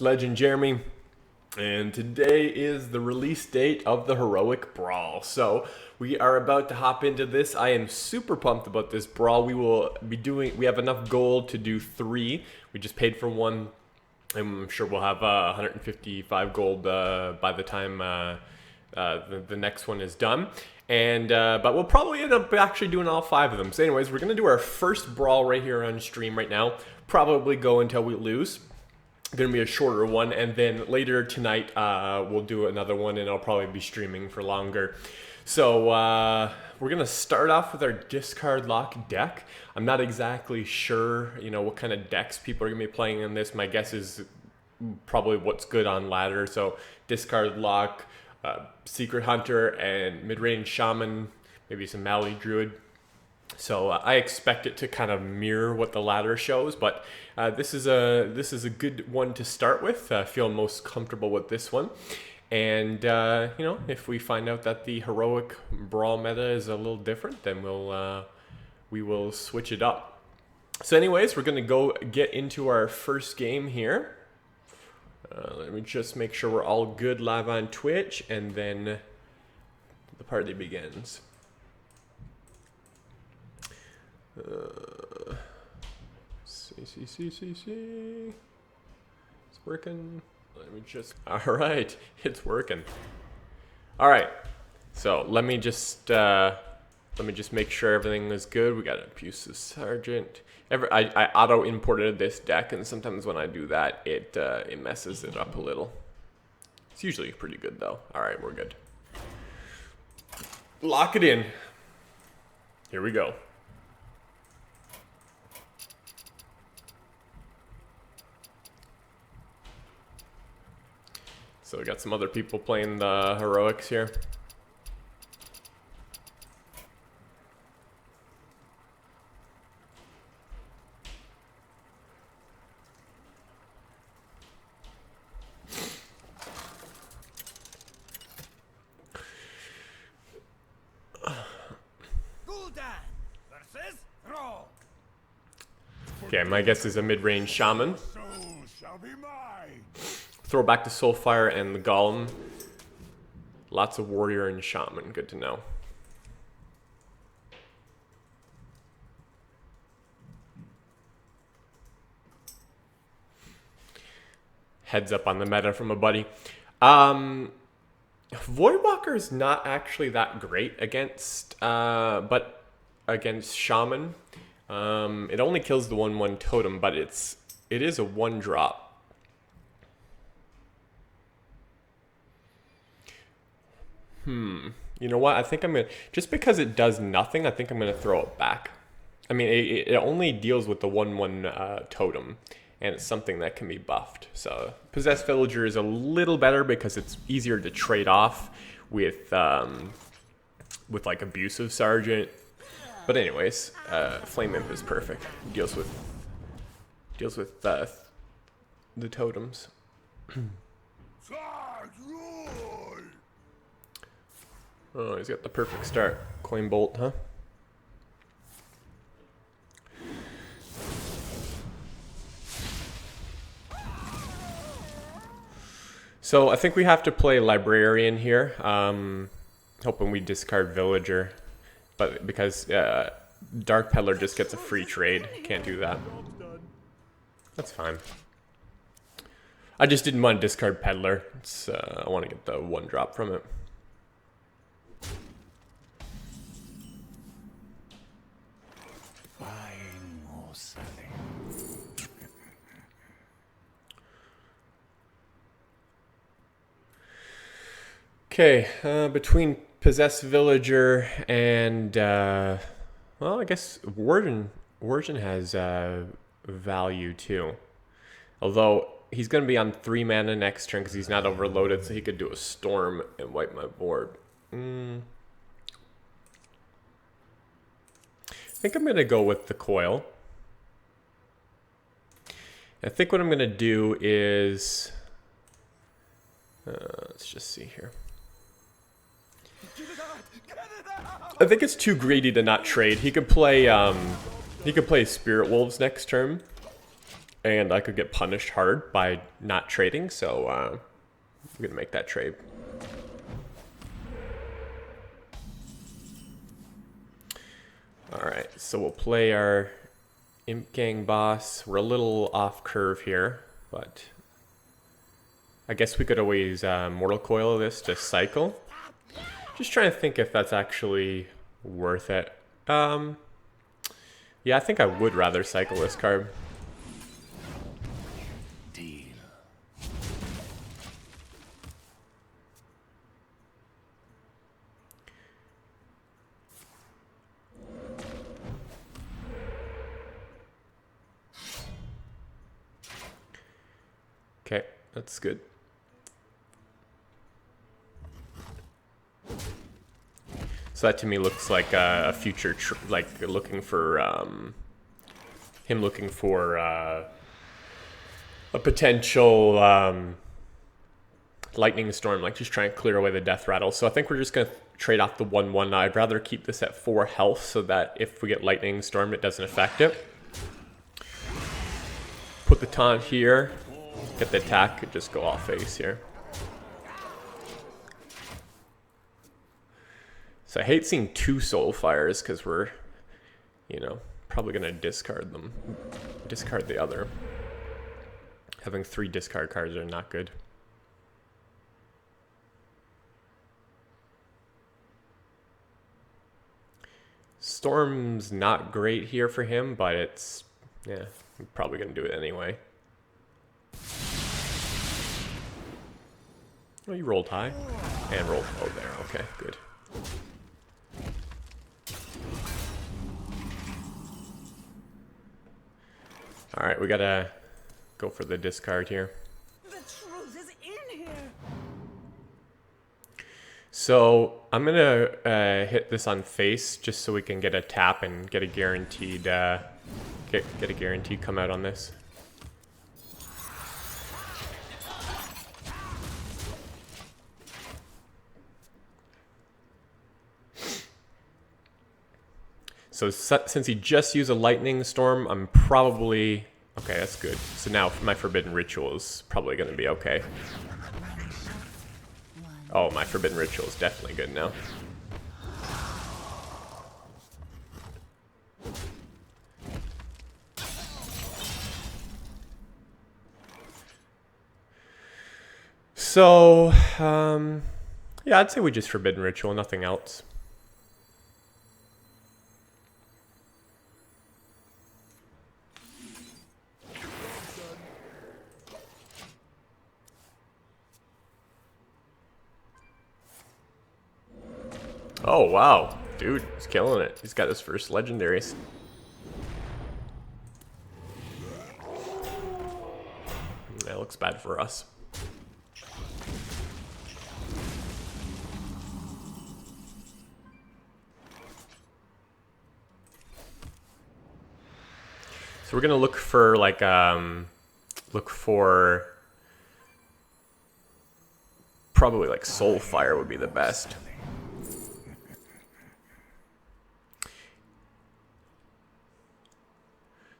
It's Legend Jeremy, and today is the release date of the Heroic Brawl. So we are about to hop into this. I am super pumped about this brawl. We have enough gold to do 3. We just paid for 1. I'm sure we'll have 155 gold by the time the next one is done. And but we'll probably end up actually doing all 5 of them. So anyways, we're gonna do our first brawl right here on stream right now. Probably go until we lose. Gonna be a shorter one, and then later tonight we'll do another one, and I'll probably be streaming for longer. So we're gonna start off with our Discardlock deck. I'm not exactly sure, what kind of decks people are gonna be playing in this. My guess is probably what's good on ladder. So Discardlock, Secret Hunter, and mid-range Shaman, maybe some Mali Druid. So I expect it to kind of mirror what the ladder shows, but this is a good one to start with. I feel most comfortable with this one, and if we find out that the Heroic Brawl meta is a little different, then we will switch it up. So anyways, we're gonna go get into our first game here. Let me just make sure we're all good live on Twitch, and then the party begins. See. It's working. Let me just. All right, it's working. All right, so let me just make sure everything is good. We got an abusive sergeant. I auto imported this deck, and sometimes when I do that, it messes it up a little. It's usually pretty good though. All right, we're good. Lock it in. Here we go. So we got some other people playing the heroics here. Okay, my guess is a mid-range Shaman. Throw back to Soulfire and the Golem. Lots of Warrior and Shaman, good to know. Heads up on the meta from a buddy. Voidwalker is not actually that great against Shaman. It only kills the 1/1 totem, but it is a 1-drop. You know what? I think I'm gonna, just because it does nothing, I think I'm gonna throw it back. I mean, it only deals with the 1/1 totem, and it's something that can be buffed. So Possessed Villager is a little better because it's easier to trade off with like Abusive Sergeant. But anyways, Flame Imp is perfect. Deals with the totems. Oh, he's got the perfect start. Coin Bolt, huh? So I think we have to play Librarian here. Hoping we discard Villager. But because Dark Peddler just gets a free trade. Can't do that. That's fine. I just didn't want to discard Peddler. I want to get the 1-drop from it. Okay, between Possessed Villager and, well, I guess Warden has value too. Although, he's going to be on 3 mana next turn because he's not overloaded, so he could do a Storm and wipe my board. I think I'm going to go with the Coil. I think what I'm going to do is, let's just see here. I think it's too greedy to not trade. He could play Spirit Wolves next turn, And I could get punished hard by not trading, so I'm going to make that trade. Alright, so we'll play our Imp Gang boss. We're a little off curve here, but I guess we could always Mortal Coil this to cycle. Just trying to think if that's actually worth it. Yeah, I think I would rather cycle this card. Okay, that's good. So that to me looks like a future, like looking for him looking for a potential lightning storm, like just try and clear away the death rattle. So I think we're just gonna trade off the 1/1. I'd rather keep this at 4 health so that if we get lightning storm, it doesn't affect it. Put the taunt here. Get the attack, could just go off face here. So I hate seeing 2 soul fires because we're, you know, probably gonna discard them. Discard the other. Having 3 discard cards are not good. Storm's not great here for him, but it's, yeah, I'm probably gonna do it anyway. Oh, you rolled high and rolled. Oh, there. Okay, good. All right, we gotta go for the discard here. The truth is in here. So I'm gonna hit this on face just so we can get a tap and get a guaranteed get a guaranteed come out on this. So since he just used a lightning storm, I'm probably... Okay, that's good. So now my Forbidden Ritual is probably going to be okay. Oh, my Forbidden Ritual is definitely good now. So, yeah, I'd say we just Forbidden Ritual, nothing else. Oh, wow. Dude, he's killing it. He's got his first legendaries. That looks bad for us. So we're gonna look for like probably like Soulfire would be the best.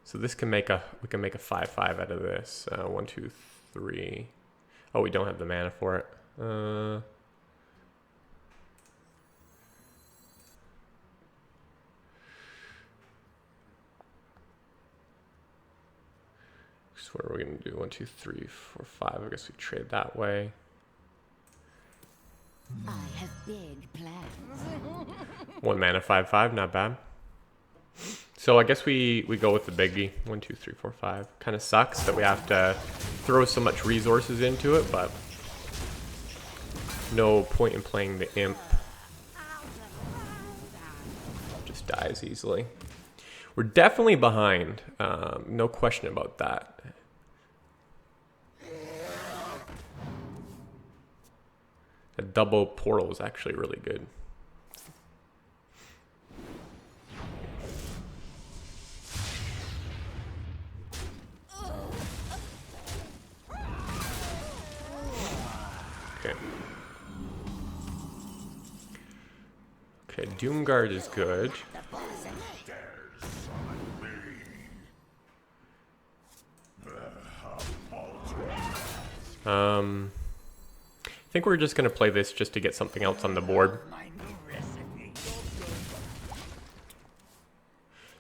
So this can make we can make a 5/5 out of this. 1, 2, 3. Oh, we don't have the mana for it. So what are we gonna do? 1, 2, 3, 4, 5. I guess we trade that way. I have big plans. 1 mana 5/5, not bad. So I guess we go with the biggie. 1, 2, 3, 4, 5. Kind of sucks that we have to throw so much resources into it, but no point in playing the imp. Just dies easily. We're definitely behind. No question about that. A double portal is actually really good. Okay. Okay, Doomguard is good. I think we're just gonna play this just to get something else on the board.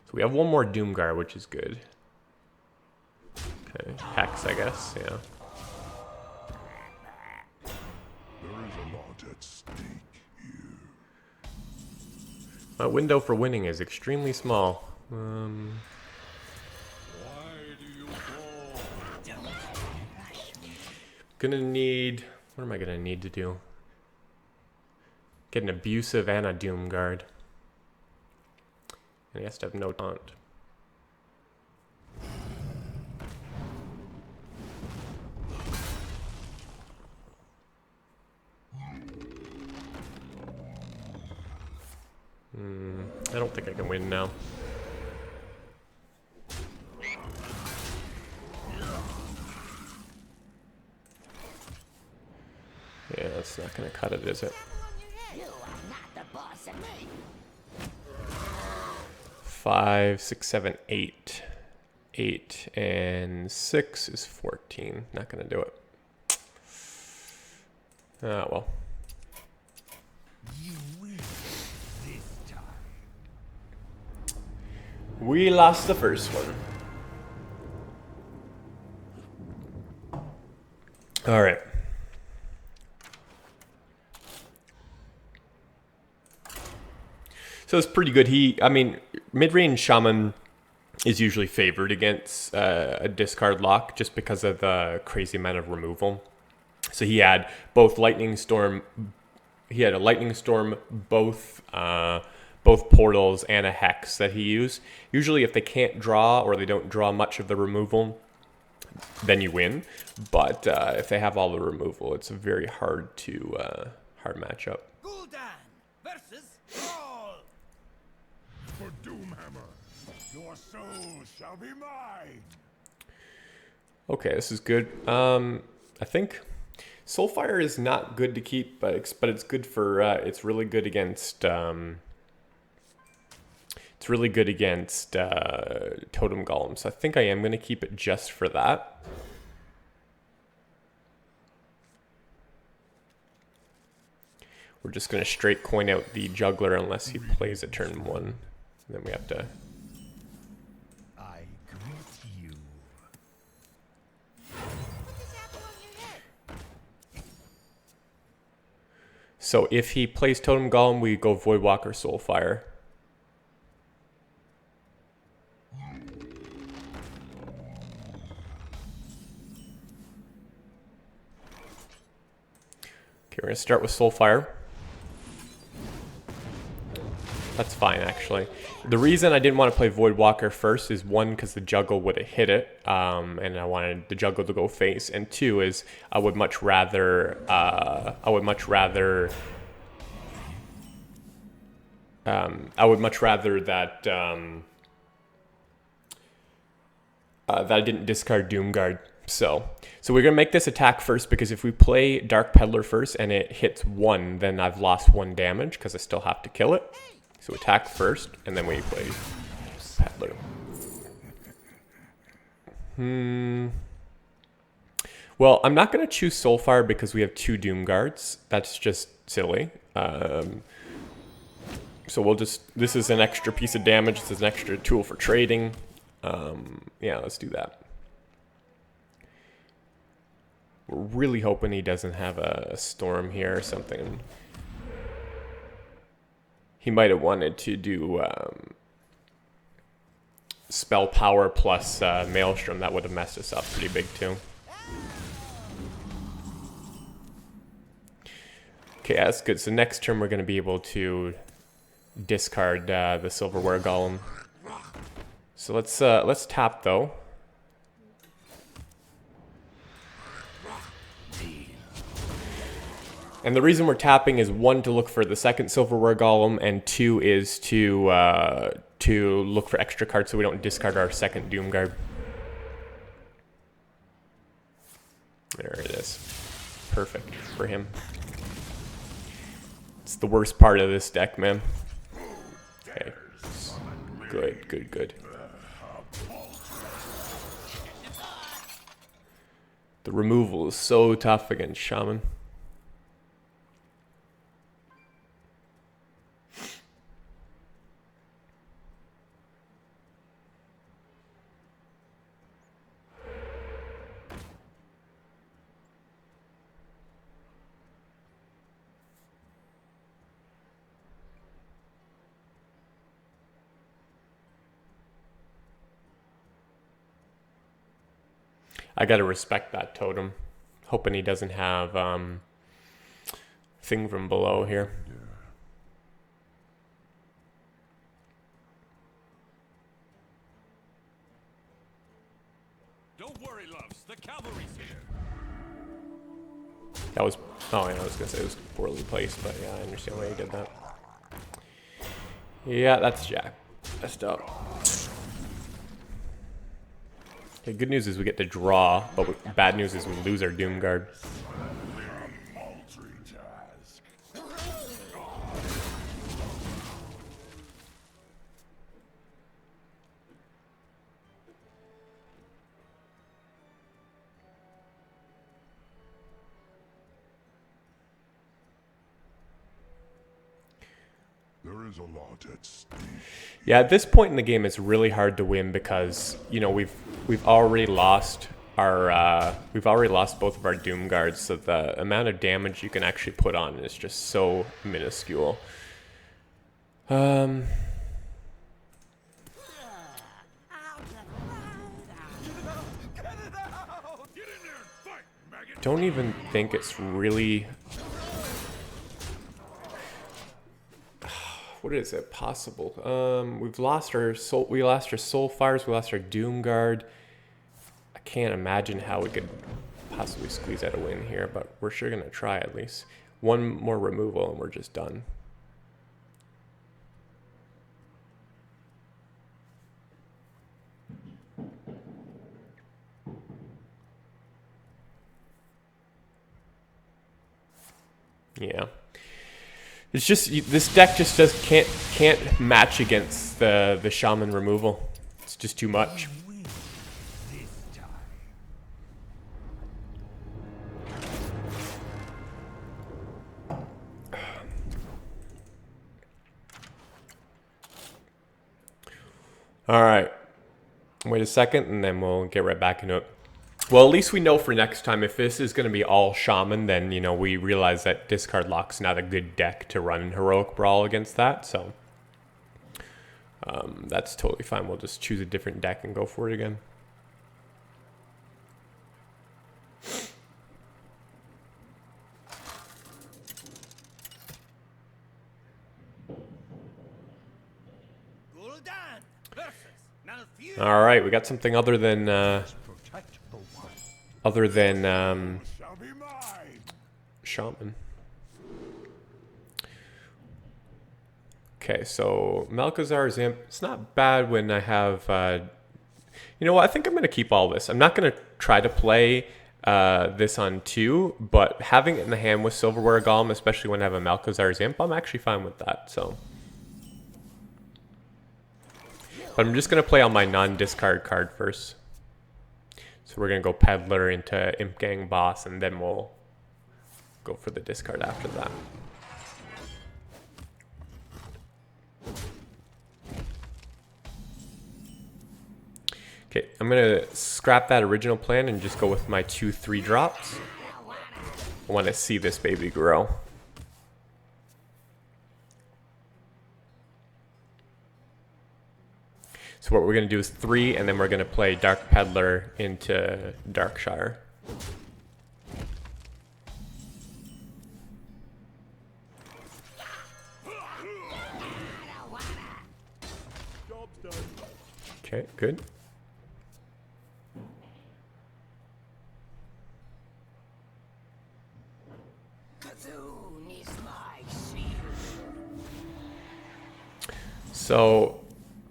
So we have one more Doomguard, which is good. Okay, Hex, I guess, yeah. There is a lot at stake here. My window for winning is extremely small. Why do you fall? Gonna need... What am I gonna need to do? Get an Abusive and a Doomguard. And he has to have no taunt. I don't think I can win now. Yeah, that's not gonna cut it, is it? You are not the boss of me. 5, 6, 7, 8. 8 and 6 is 14. Not gonna do it. Ah, well. You win this time. We lost the first one. All right. So it's pretty good. I mean, mid-range Shaman is usually favored against a Discardlock just because of the crazy amount of removal. So he had both Lightning Storm. He had a Lightning Storm, both portals, and a Hex that he used. Usually, if they can't draw or they don't draw much of the removal, then you win. But if they have all the removal, it's a very hard matchup. Gul'dan versus Brawl. For Doomhammer, your soul shall be mine. Okay, this is good. I think Soulfire is not good to keep, but it's good for. It's really good against. It's really good against Totem Golem, so I think I am going to keep it just for that. We're just going to straight coin out the Juggler unless he plays a turn 1. And then we have to... I greet you. So if he plays Totem Golem, we go Voidwalker Soulfire. Okay, we're going to start with Soulfire. That's fine, actually. The reason I didn't want to play Voidwalker first is, one, because the Juggle would have hit it, and I wanted the Juggle to go face, and two is I would much rather that that I didn't discard Doomguard. So we're going to make this attack first, because if we play Dark Peddler first and it hits 1, then I've lost 1 damage because I still have to kill it. So attack first, and then we play Peddler. Well, I'm not going to choose Soulfire because we have 2 Doomguards. That's just silly. So we'll just... This is an extra piece of damage. This is an extra tool for trading. Yeah, let's do that. We're really hoping he doesn't have a Storm here or something. He might have wanted to do Spell Power plus Maelstrom. That would have messed us up pretty big too. Okay, that's good. So next turn we're going to be able to discard the Silverware Golem. So let's tap though. And the reason we're tapping is, 1, to look for the second Silverware Golem, and 2 is to look for extra cards so we don't discard our second Doomguard. There it is. Perfect for him. It's the worst part of this deck, man. Okay. Good, good, good. The removal is so tough against Shaman. I gotta respect that totem. Hoping he doesn't have thing from below here. Don't worry, loves. The cavalry's here. That was, oh yeah, I was gonna say it was poorly placed, but yeah, I understand why he did that. Yeah, that's Jack. Messed up. Okay, good news is we get to draw, but bad news is we lose our Doom Guard. There is a lot at stake. Yeah, at this point in the game, it's really hard to win because you know we've already lost our both of our Doom Guards, so the amount of damage you can actually put on is just so minuscule. Don't even think it's really. What is it possible? We've lost our soul. We lost our soul fires. We lost our Doom Guard. I can't imagine how we could possibly squeeze out a win here, but we're sure gonna try at least. One more removal and we're just done. Yeah. It's just this deck just can't match against the Shaman removal. It's just too much. All right. Wait a second, and then we'll get right back into it. Well, at least we know for next time, if this is going to be all Shaman, then, you know, we realize that Discardlock's not a good deck to run Heroic Brawl against that, so that's totally fine. We'll just choose a different deck and go for it again. All right, we got something other than Shaman. Okay, so Malchezaar's Imp. It's not bad when I have. You know what? I think I'm going to keep all this. I'm not going to try to play this on 2, but having it in the hand with Silverware Golem, especially when I have a Malchezaar's Imp, I'm actually fine with that. So. But I'm just going to play on my non-discard card first. So we're going to go Peddler into Imp Gang Boss, and then we'll go for the discard after that. Okay, I'm going to scrap that original plan and just go with my 2/3 drops. I want to see this baby grow. So what we're going to do is 3, and then we're going to play Dark Peddler into Darkshire. Okay, good. So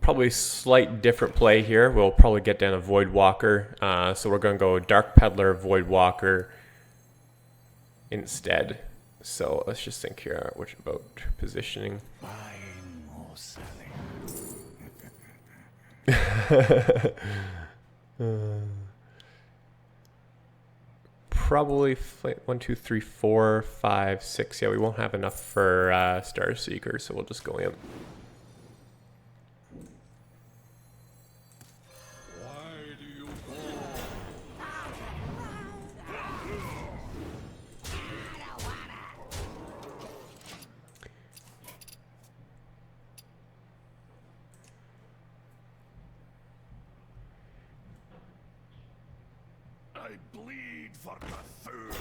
probably slight different play here. We'll probably get down a Void Walker. So we're going to go Dark Peddler, Void Walker instead. So let's just think here which about positioning. Buying or selling. probably 1, 2, 3, 4, 5, 6. Yeah, we won't have enough for Star Seeker, so we'll just go in. I bleed for Cthulhu.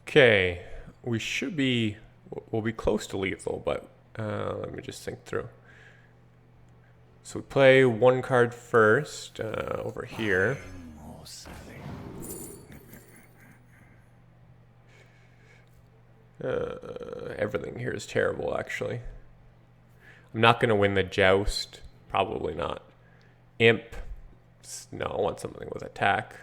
Okay, we should be, we'll be close to lethal, but let me just think through. So we play one card first over here. Everything here is terrible, actually. I'm not going to win the joust. Probably not. Imp. No, I want something with attack.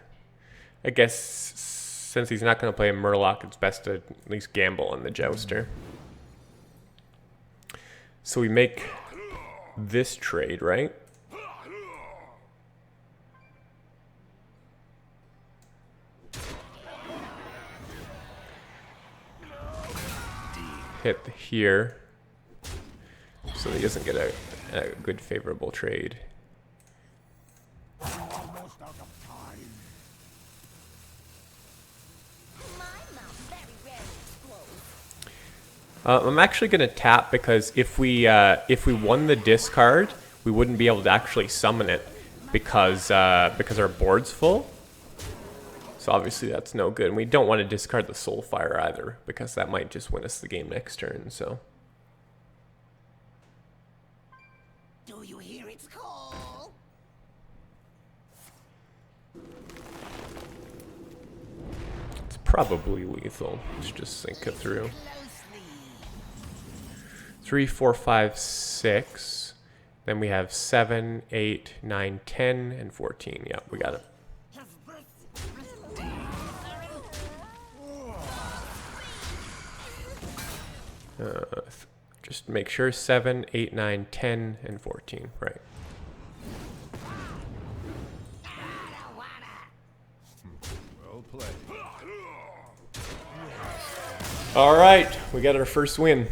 I guess since he's not going to play a Murloc, it's best to at least gamble on the jouster. So we make this trade, right? Hit here. So he doesn't get a good favorable trade. Almost out of time. My mouth very rarely explodes. I'm actually going to tap because if we won the discard, we wouldn't be able to actually summon it because our board's full. So obviously that's no good. And we don't want to discard the Soulfire either because that might just win us the game next turn. So. Do you hear its call? It's probably lethal. Let's just think it through. Closely. 3, 4, 5, 6. Then we have 7, 8, 9, 10, and 14. Yeah, we got it. Just make sure 7, 8, 9, 10, and 14. Right. Well played. All right, we got our first win.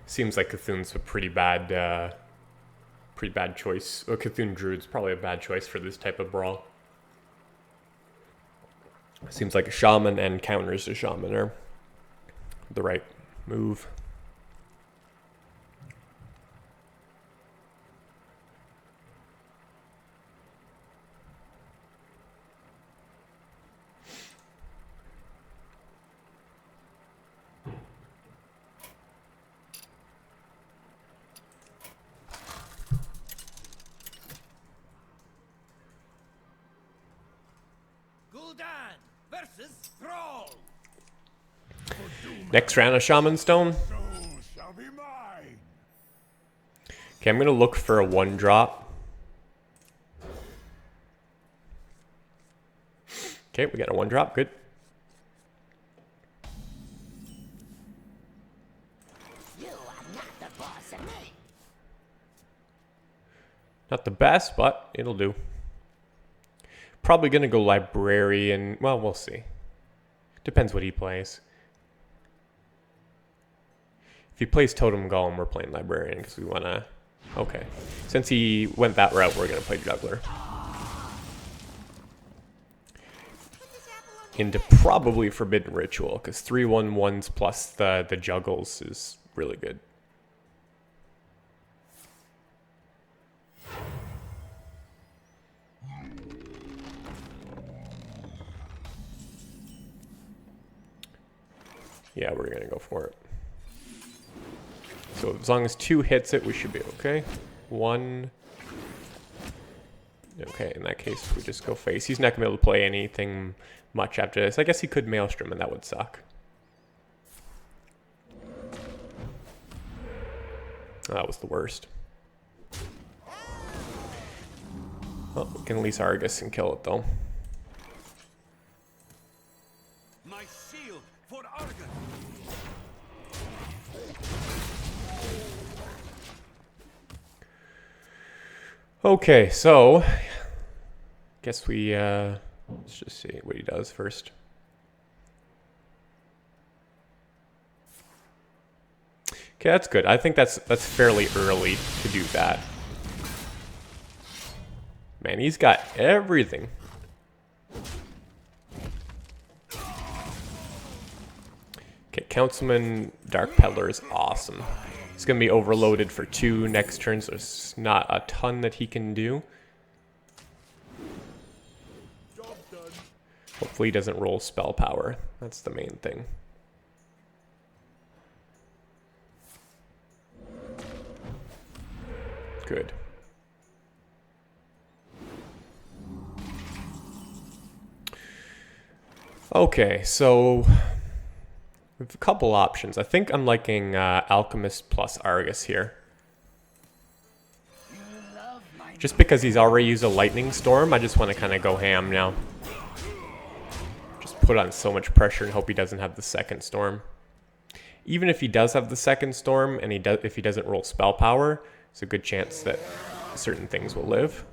Seems like Cthulhu's a pretty bad choice. Well, Cthulhu Druid's probably a bad choice for this type of brawl. Seems like a Shaman and counters to Shaman are the right move. Gul'dan versus Thrall. Next round of Shaman Stone. So shall be mine. Okay, I'm gonna look for a 1-drop. Okay, we got a 1-drop. Good. You are not the boss of me. Not the best, but it'll do. Probably gonna go Librarian. Well, we'll see. Depends what he plays. If he plays Totem Golem, we're playing Librarian because we wanna. Okay. Since he went that route, we're gonna play Juggler. Into probably Forbidden Ritual because 3/1/1s plus the juggles is really good. Yeah, we're gonna go for it. So as long as 2 hits it, we should be okay. 1. Okay, in that case, we just go face. He's not gonna be able to play anything much after this. I guess he could Maelstrom, and that would suck. That was the worst. Well, we can at least Argus and kill it, though. My shield for Argus. Okay, so guess we let's just see what he does first. Okay, that's good. I think that's fairly early to do that. Man, he's got everything. Okay, Councilman Dark Peddler is awesome. He's going to be overloaded for 2 next turn, so there's not a ton that he can do. Hopefully he doesn't roll spell power. That's the main thing. Good. Okay, so we have a couple options. I think I'm liking Alchemist plus Argus here. Just because he's already used a Lightning Storm, I just want to kind of go ham now. Just put on so much pressure and hope he doesn't have the second Storm. Even if he does have the second Storm, and if he doesn't roll spell power, there's a good chance that certain things will live.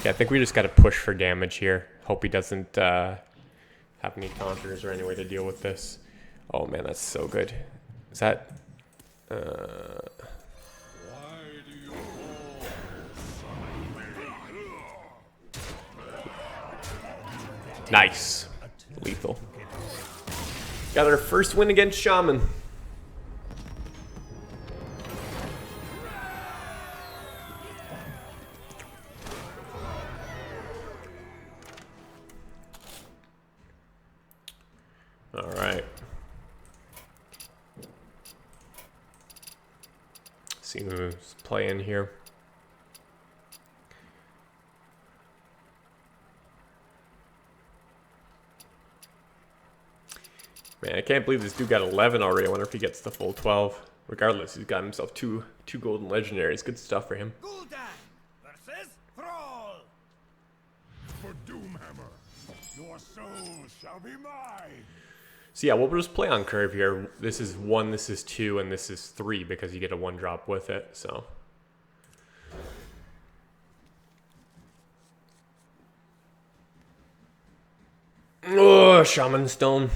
Yeah, I think we just got to push for damage here. Hope he doesn't have any counters or any way to deal with this. Oh man, that's so good. Is that... Nice. Lethal. Got our first win against Shaman. All right. See who's playing here. Man, I can't believe this dude got 11 already. I wonder if he gets the full 12. Regardless, he's got himself two golden legendaries. Good stuff for him. Gul'dan versus Thrall. For Doomhammer, your soul shall be mine. So yeah, we'll just play on curve here. This is 1, this is 2, and this is 3 because you get a 1-drop with it, so. Oh, Shaman Stone.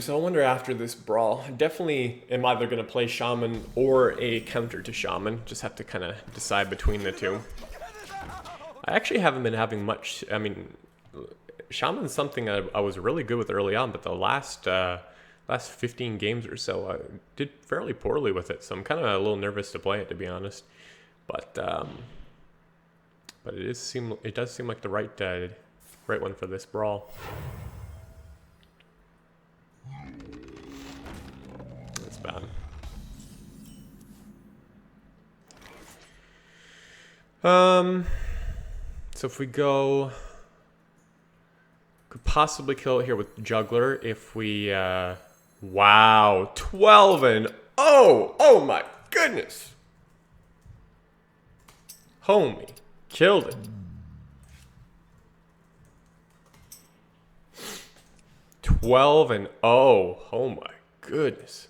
So I wonder after this brawl, I definitely am either going to play Shaman or a counter to Shaman. Just have to kind of decide between the two. I actually haven't been having much, I mean, Shaman's something I was really good with early on, but the last 15 games or so, I did fairly poorly with it. So I'm kind of a little nervous to play it, to be honest. But it does seem like the right one for this brawl. That's bad. So if we go, could possibly kill it here with Juggler if we, wow, 12 and oh my goodness. Homie, killed it. 12 and oh my goodness.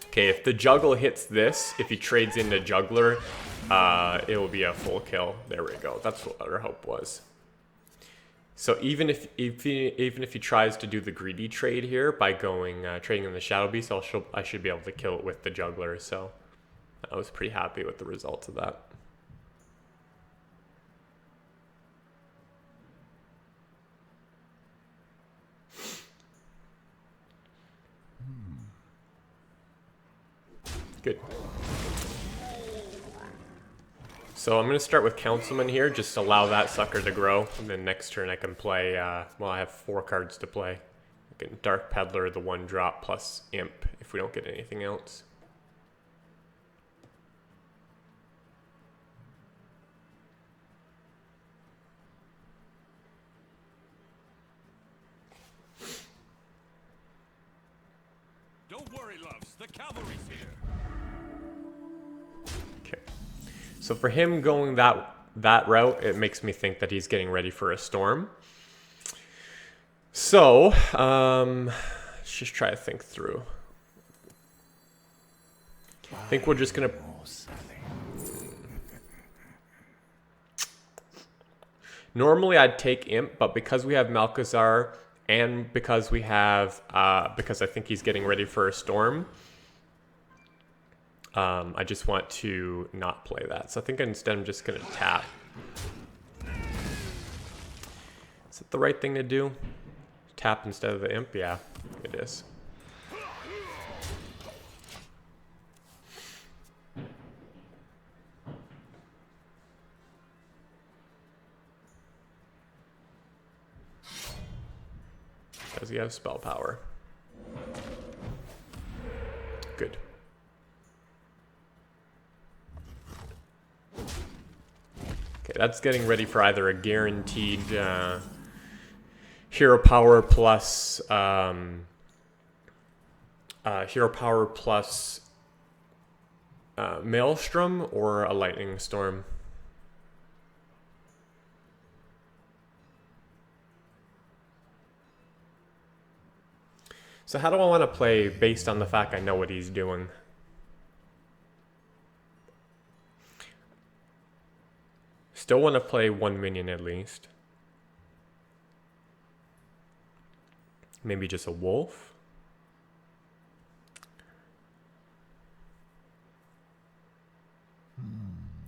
Okay, if the Juggle hits this, if he trades into Juggler, it will be a full kill. There we go. That's what our hope was. So even if he tries to do the greedy trade here by going trading in the Shadow Beast, I should be able to kill it with the Juggler. So I was pretty happy with the results of that. Good. So I'm going to start with Councilman here, just allow that sucker to grow. And then next turn I can play, well, I have 4 cards to play. I can Dark Peddler, the 1-drop, plus Imp if we don't get anything else. Don't worry, loves. The cavalry's here. Okay. So for him going that route, it makes me think that he's getting ready for a storm. So, let's just try to think through. I think we're just gonna... Normally I'd take Imp, but because we have Malchezaar and because we have, because I think he's getting ready for a storm, I just want to not play that. So I think instead I'm just gonna tap. Is it the right thing to do? Tap instead of the Imp? Yeah, it is. Does he have spell power? Good. Okay, that's getting ready for either a guaranteed hero power plus Maelstrom or a lightning storm. So how do I want to play based on the fact I know what he's doing? Still want to play one minion at least. Maybe just a wolf.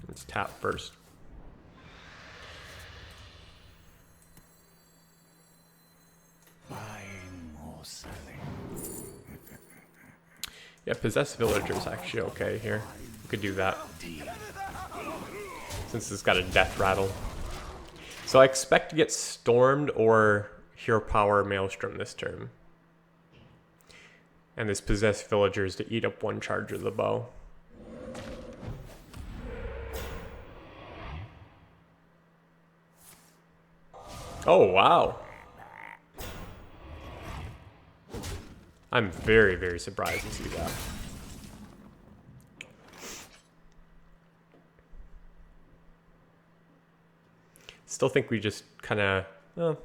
Let's tap first. Buying or selling. Yeah, Possessed Villager's actually okay here. We could do that. Since it's got a death rattle. So I expect to get Stormed or Hero Power Maelstrom this turn. And this Possessed Villagers to eat up one charge of the bow. Oh, wow. I'm very, very surprised to see that. Still think we just kind of... Oh.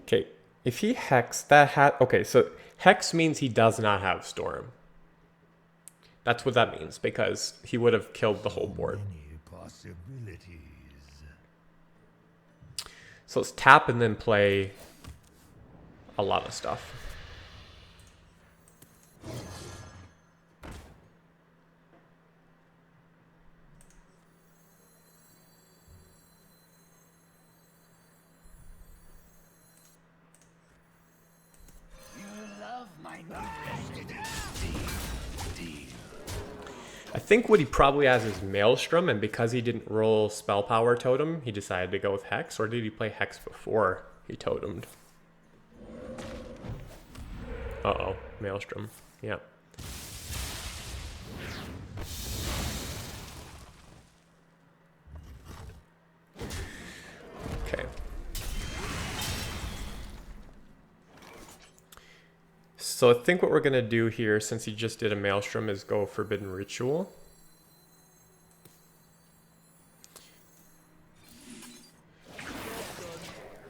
Okay, if he Hex, that hat... Okay, so Hex means he does not have Storm. That's what that means, because he would have killed the whole board. Many possibilities. So let's tap and then play a lot of stuff. You love my I think what he probably has is Maelstrom, and because he didn't roll Spell Power Totem, he decided to go with Hex, or did he play Hex before he totemed? Uh-oh, Maelstrom. Yeah. Okay. So I think what we're going to do here, since he just did a Maelstrom, is go Forbidden Ritual.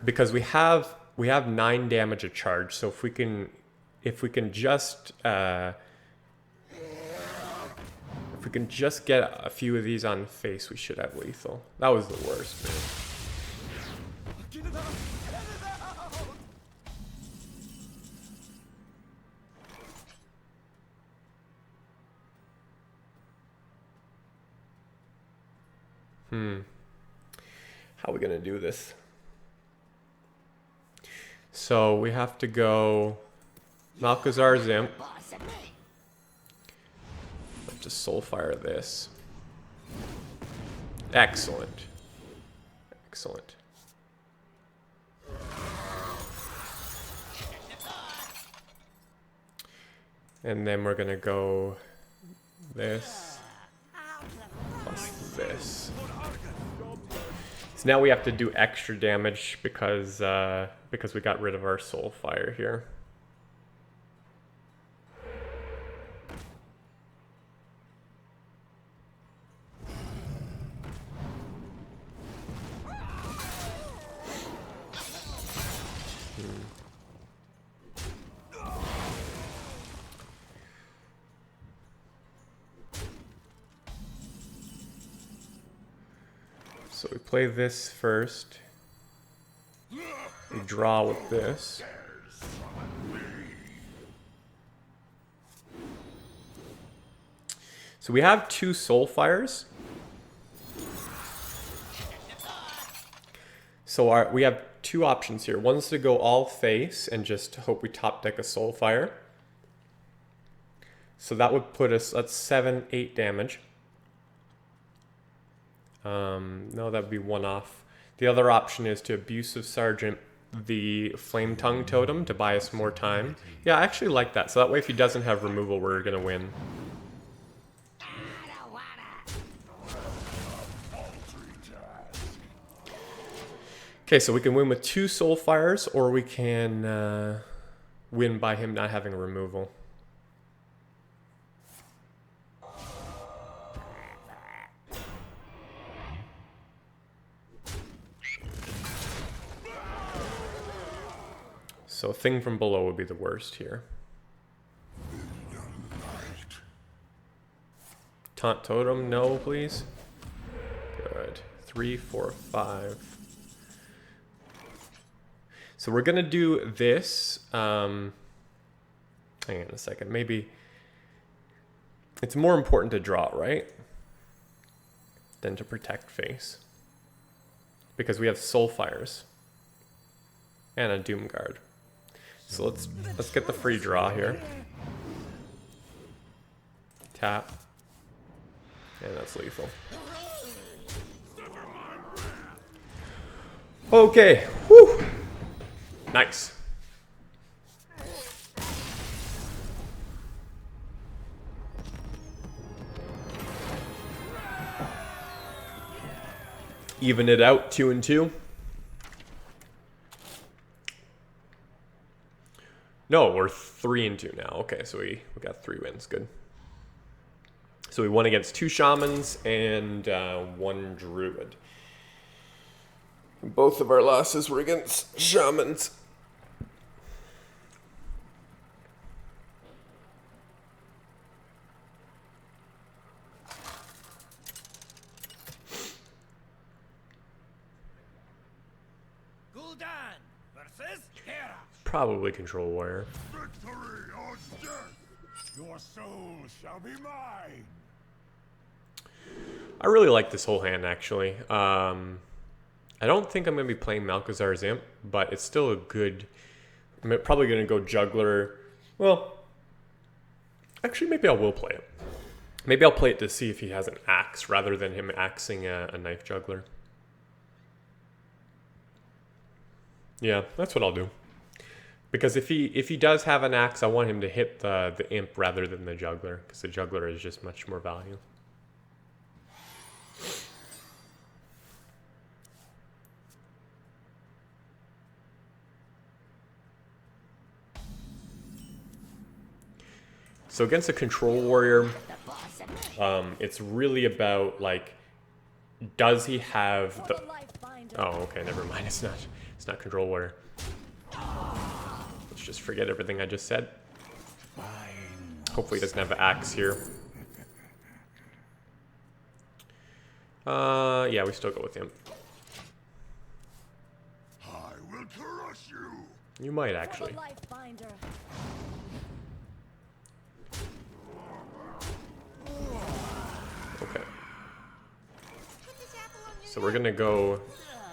Because we have 9 damage a charge, so if we can just get a few of these on face, we should have lethal. That was the worst, man. Get it out! Get it out! How are we gonna do this? So we have to go Malchezaar Imp. boss of me. Let's just Soulfire this. Excellent. Excellent. And then we're gonna go this plus this. So now we have to do extra damage because we got rid of our Soulfire here. So we play this first. We draw with this. So we have 2 Soulfires. So we have 2 options here. One's to go all face and just hope we top deck a Soulfire. So that would put us at 7, 8 damage. No, that would be 1 off. The other option is to Abusive Sergeant the Flame Tongue Totem to buy us more time. Yeah, I actually like that. So that way if he doesn't have removal, we're going to win. Okay, so we can win with 2 Soulfires, or we can win by him not having a removal. So Thing from Below would be the worst here. Taunt Totem, no, please. Good. 3, 4, 5. So we're gonna do this. Hang on a second. Maybe it's more important to draw, right? Than to protect face. Because we have Soulfires. And a Doomguard. So let's get the free draw here. Tap. And that's lethal. Okay. Whew. Nice. Even it out, 2 and 2. No, we're 3 and 2 now. Okay, so we got 3 wins. Good. So we won against 2 Shamans and 1 Druid. Both of our losses were against Shamans. Gul'dan versus Hera. Probably Control Warrior. Victory or death! Your soul shall be mine! I really like this whole hand, actually. I don't think I'm going to be playing Malchezaar's Imp, but it's still a good... I'm probably going to go Juggler. Well, actually, maybe I will play it. Maybe I'll play it to see if he has an axe, rather than him axing a Knife Juggler. Yeah, that's what I'll do. Because if he does have an axe, I want him to hit the Imp rather than the Juggler, because the Juggler is just much more value. So against a Control Warrior, it's really about, like, does he have the... Oh, okay, never mind. It's not Control Warrior. Let's just forget everything I just said. Hopefully he doesn't have an axe here. Yeah, we still go with him. I will crush you! You might, actually. Okay. So we're gonna go...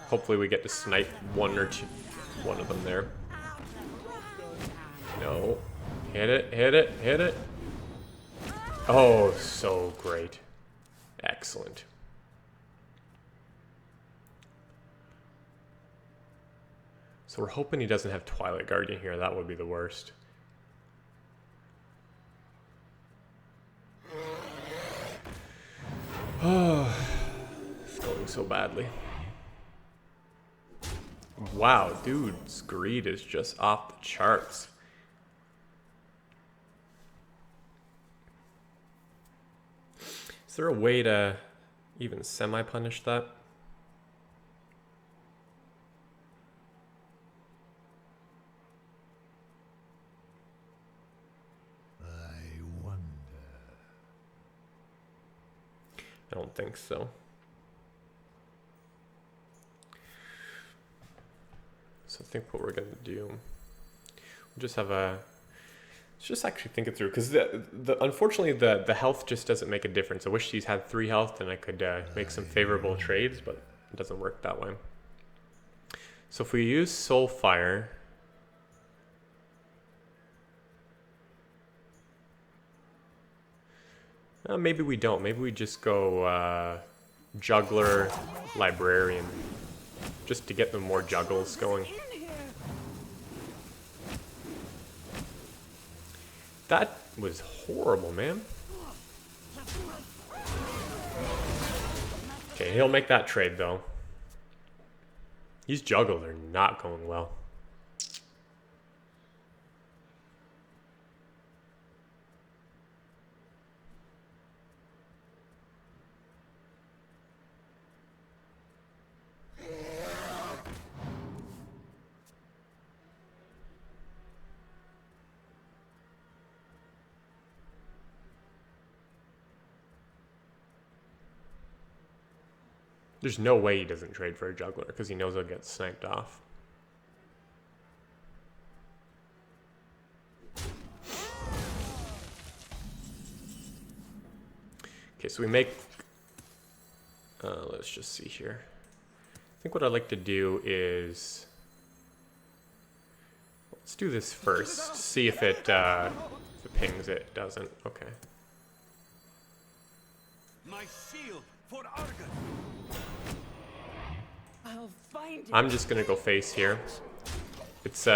Hopefully we get to snipe one or two... One of them there. No. Hit it, hit it, hit it. Oh, so great. Excellent. So we're hoping he doesn't have Twilight Guardian here. That would be the worst. Oh, it's going so badly. Wow, dude's greed is just off the charts. Is there a way to even semi-punish that? I wonder. I don't think so. So I think what we're gonna do, we'll just have a, let's just actually think it through, because unfortunately the health just doesn't make a difference. I wish he's had 3 health and I could make some favorable trades, but it doesn't work that way. So if we use Soulfire, maybe we don't. Maybe we just go Juggler, Librarian, just to get the more juggles going. That was horrible, man. Okay, he'll make that trade, though. These juggles are not going well. There's no way he doesn't trade for a juggler because he knows he'll get sniped off. Okay, so we make, let's just see here. I think what I'd like to do is, let's do this first, see if it pings it. Doesn't. Okay. My shield for Argon. I'll find it. I'm just gonna go face here. It's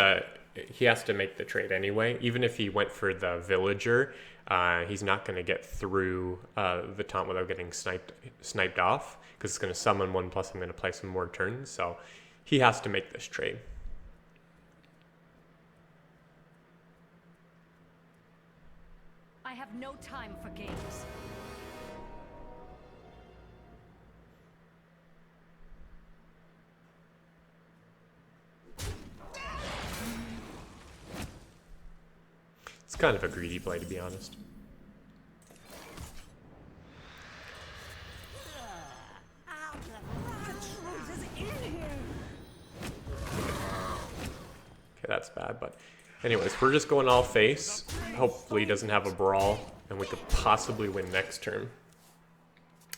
he has to make the trade anyway. Even if he went for the villager, he's not gonna get through the taunt without getting sniped off, because it's gonna summon 1, plus I'm gonna play some more turns. So he has to make this trade. I have no time for games. It's kind of a greedy play, to be honest. Okay, that's bad, but anyways, we're just going all face. Hopefully he doesn't have a brawl, and we could possibly win next turn.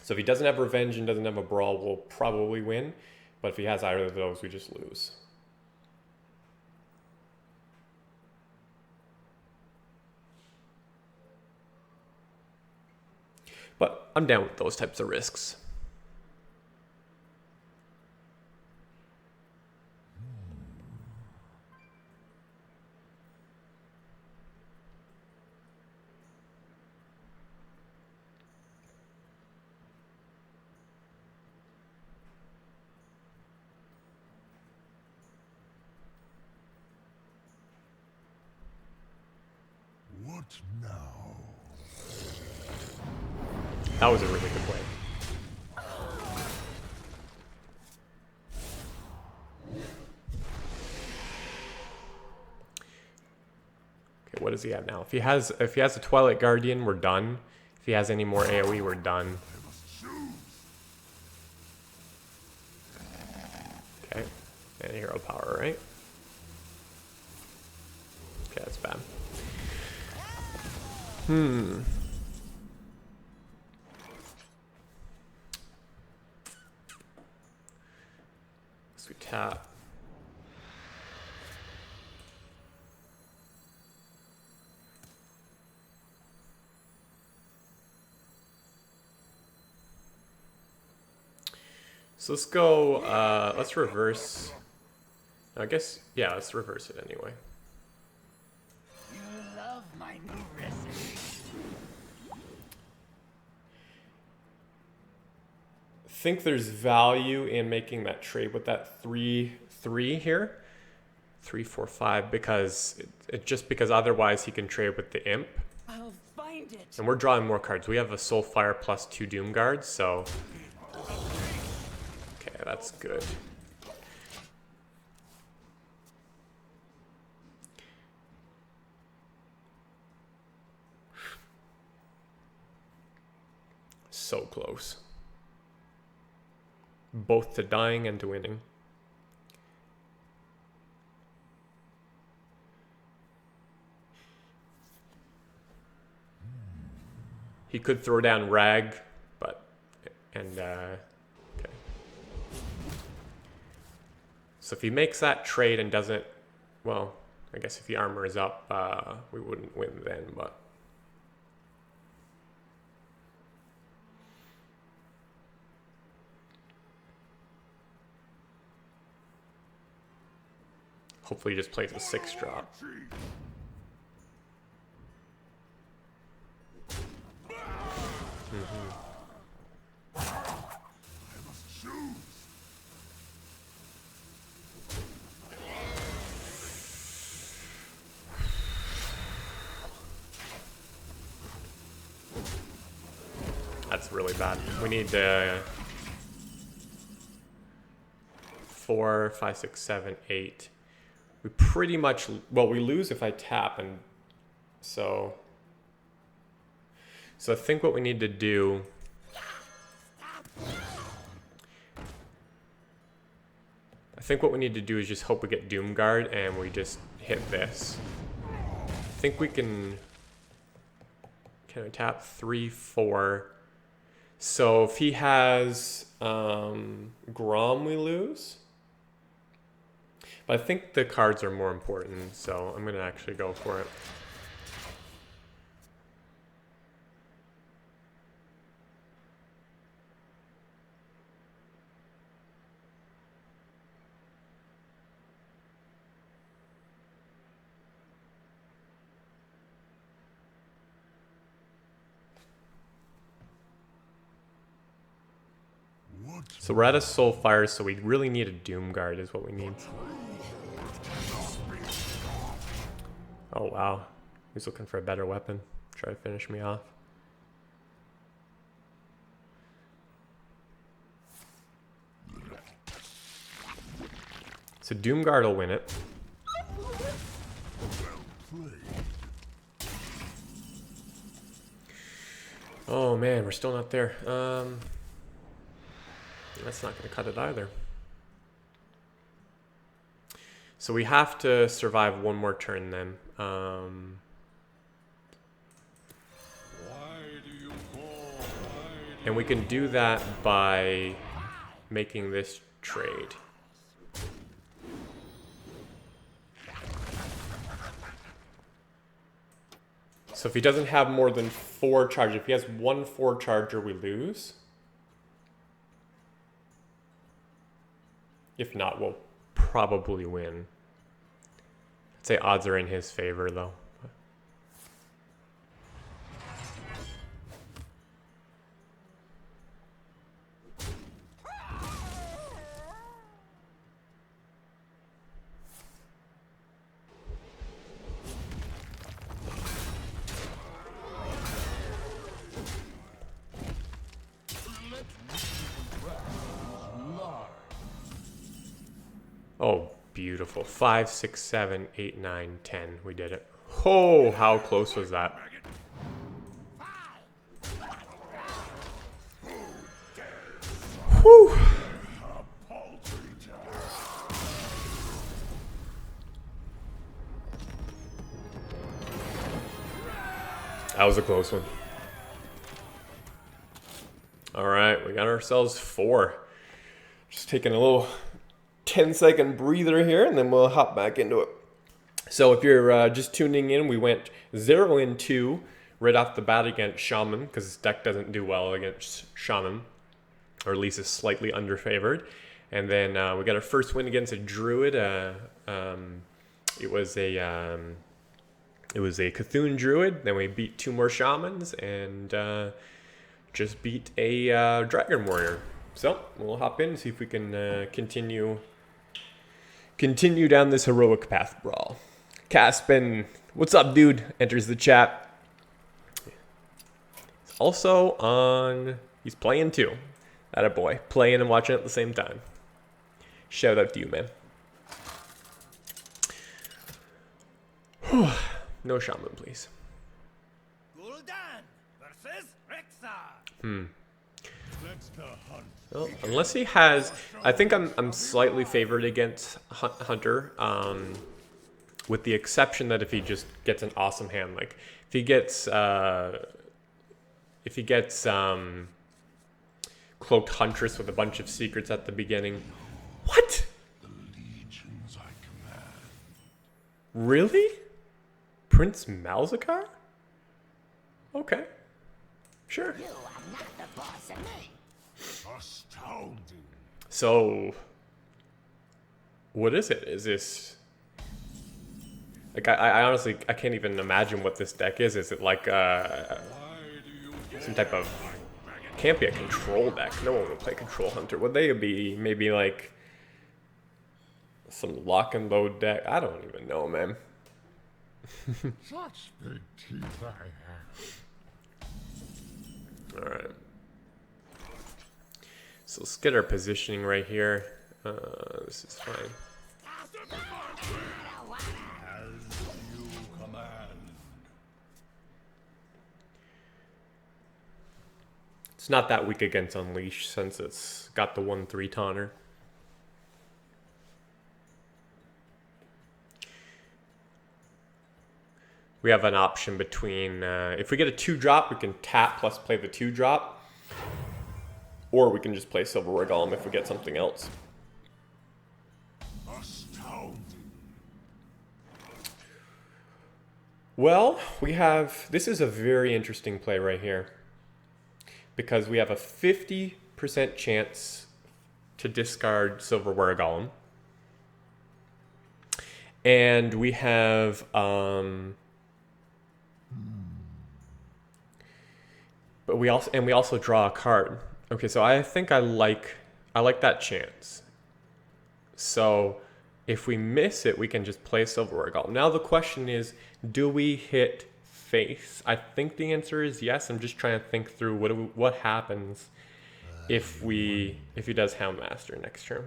So if he doesn't have revenge and doesn't have a brawl, we'll probably win. But if he has either of those, we just lose. But I'm down with those types of risks. What now? That was a really good play. Okay, what does he have now? If he has a Twilight Guardian, we're done. If he has any more AoE, we're done. Okay, and hero power, right? Okay, that's bad. So we tap. So let's go, let's reverse. I guess, yeah, let's reverse it anyway. You love my new recipe. Think there's value in making that trade with that 3/3 here, 3, 4, 5, because just because otherwise he can trade with the imp, I'll find it. and we're drawing more cards. We have a Soulfire plus 2 Doom Guards, so okay, that's good. So close. Both to dying and to winning. He could throw down Rag, but... And, okay. So if he makes that trade and doesn't... Well, I guess if he armors up, we wouldn't win then, but... Hopefully he just plays a 6-drop. That's really bad. We need 4, 5, 6, 7, 8. We pretty much, well, we lose if I tap, and so I think what we need to do, is just hope we get Doomguard and we just hit this. I think we can I tap 3, 4? So if he has Grom, we lose. But I think the cards are more important, so I'm going to actually go for it. So we're at a Soulfire, so we really need a Doomguard is what we need. Oh wow, he's looking for a better weapon. Try to finish me off. So Doomguard will win it. Oh man, we're still not there. That's not going to cut it either. So we have to survive one more turn then. And we can do that by making this trade. So if he doesn't have more than 4 charges, if he has 1 4 charger, we lose. If not, we'll probably win. I'd say odds are in his favor, though. Oh, beautiful. 5, 6, 7, 8, 9, 10. We did it. Oh, how close was that? Whew. That was a close one. All right, we got ourselves 4. Just taking a little 10-second breather here, and then we'll hop back into it. So if you're just tuning in, we went 0-2 right off the bat against Shaman, because this deck doesn't do well against Shaman, or at least is slightly underfavored. And then we got our first win against a Druid. It was a Cthulhu Druid. Then we beat 2 more Shamans, and just beat a Dragon Warrior. So we'll hop in and see if we can continue down this heroic path brawl. Caspin, what's up, dude? Enters the chat. He's also on. He's playing too. That a boy, playing and watching at the same time. Shout out to you, man. Whew. No Shaman, please. Gul'dan versus Rexxar. Well, unless he has, I think I'm slightly favored against Hunter, with the exception that if he just gets an awesome hand, like if he gets if he gets Cloaked Huntress with a bunch of secrets at the beginning. What? The legions I command. Really? Prince Malzakar? Okay. Sure. You are not the boss of me. Astounding. So, what is it? Is this... Like, I honestly, I can't even imagine what this deck is. Is it like some type of... Can't be a control deck. No one would play Control Hunter. Would they be maybe like some lock and load deck? I don't even know, man. Such big teeth I have. Alright. So let's get our positioning right here. This is fine. As you command. It's not that weak against Unleash since it's got the 1/3 taunter. We have an option between, if we get a 2-drop, we can tap plus play the 2-drop. Or we can just play Silverware Golem if we get something else. Astounding. Well, we have, this is a very interesting play right here. Because we have a 50% chance to discard Silverware Golem. And we have, but we also draw a card. Okay, so I think I like that chance. So if we miss it, we can just play Silverware Golem. Now the question is, do we hit face? I think the answer is yes. I'm just trying to think through what happens if he does Houndmaster next turn.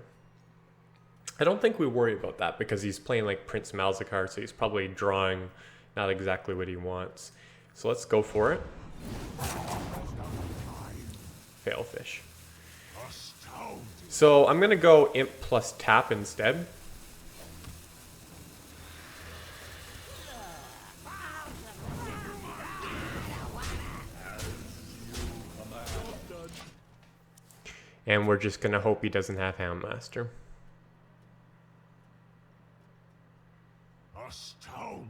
I don't think we worry about that because he's playing like Prince Malzakar, so he's probably drawing not exactly what he wants. So let's go for it. Failfish. So I'm gonna go Imp plus tap instead. And we're just gonna hope he doesn't have Houndmaster. Astounding.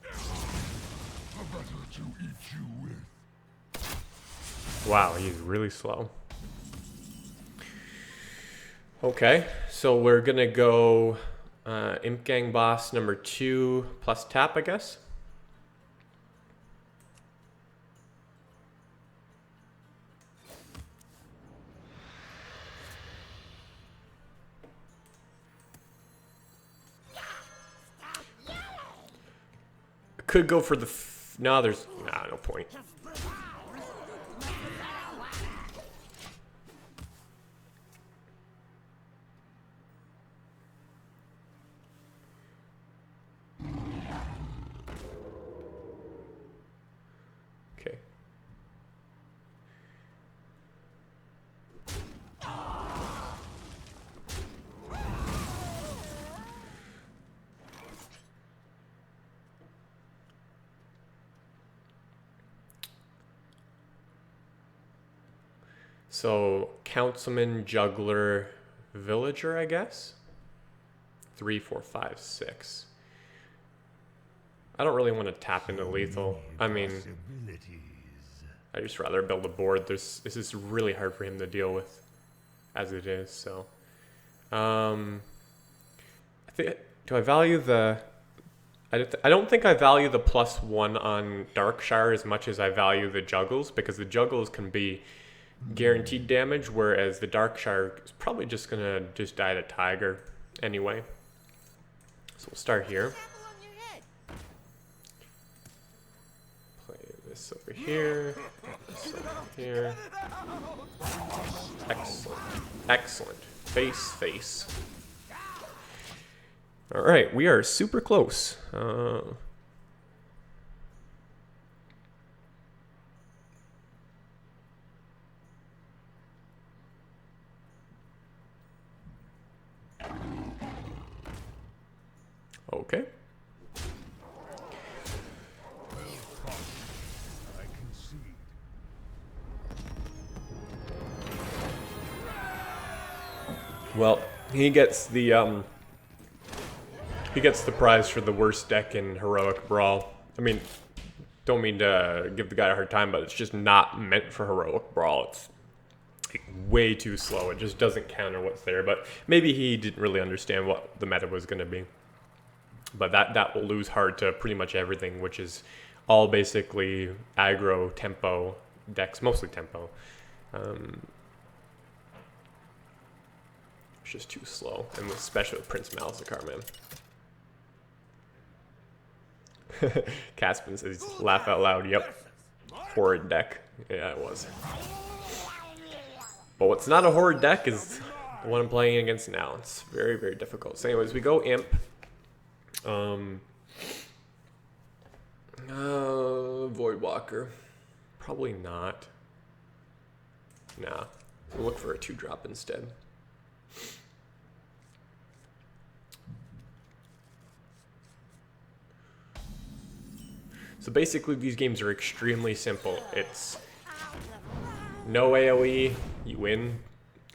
The better to eat you with. Wow, he's really slow. Okay, so we're gonna go Imp Gang Boss number 2 plus tap, I guess. Could go for the no, there's no point. Okay. So, Councilman, Juggler, Villager, I guess? 3, 4, 5, 6. I don't really want to tap into lethal. I mean, I just rather build a board. This is really hard for him to deal with as it is, so. Do I value the... I don't think I value the +1 on Darkshire as much as I value the Juggles, because the Juggles can be guaranteed damage, whereas the Darkshire is probably just gonna die to Tiger anyway. So we'll start here. Play this over here. This over here. Excellent. Excellent. Face. Alright, we are super close. Okay. Well, he gets the prize for the worst deck in Heroic Brawl. I mean, don't mean to give the guy a hard time, but it's just not meant for Heroic Brawl. It's like way too slow. It just doesn't counter what's there. But maybe he didn't really understand what the meta was going to be. But that will lose hard to pretty much everything, which is all basically aggro, tempo decks, mostly tempo. It's just too slow, and especially with Prince Malzahar, man. Caspin says, laugh out loud. Yep. Horrid deck. Yeah, it was. But what's not a horrid deck is the one I'm playing against now. It's very, very difficult. So anyways, we go Imp. Voidwalker. Probably not. Nah. We'll look for a 2-drop instead. So basically these games are extremely simple. It's no AoE, you win,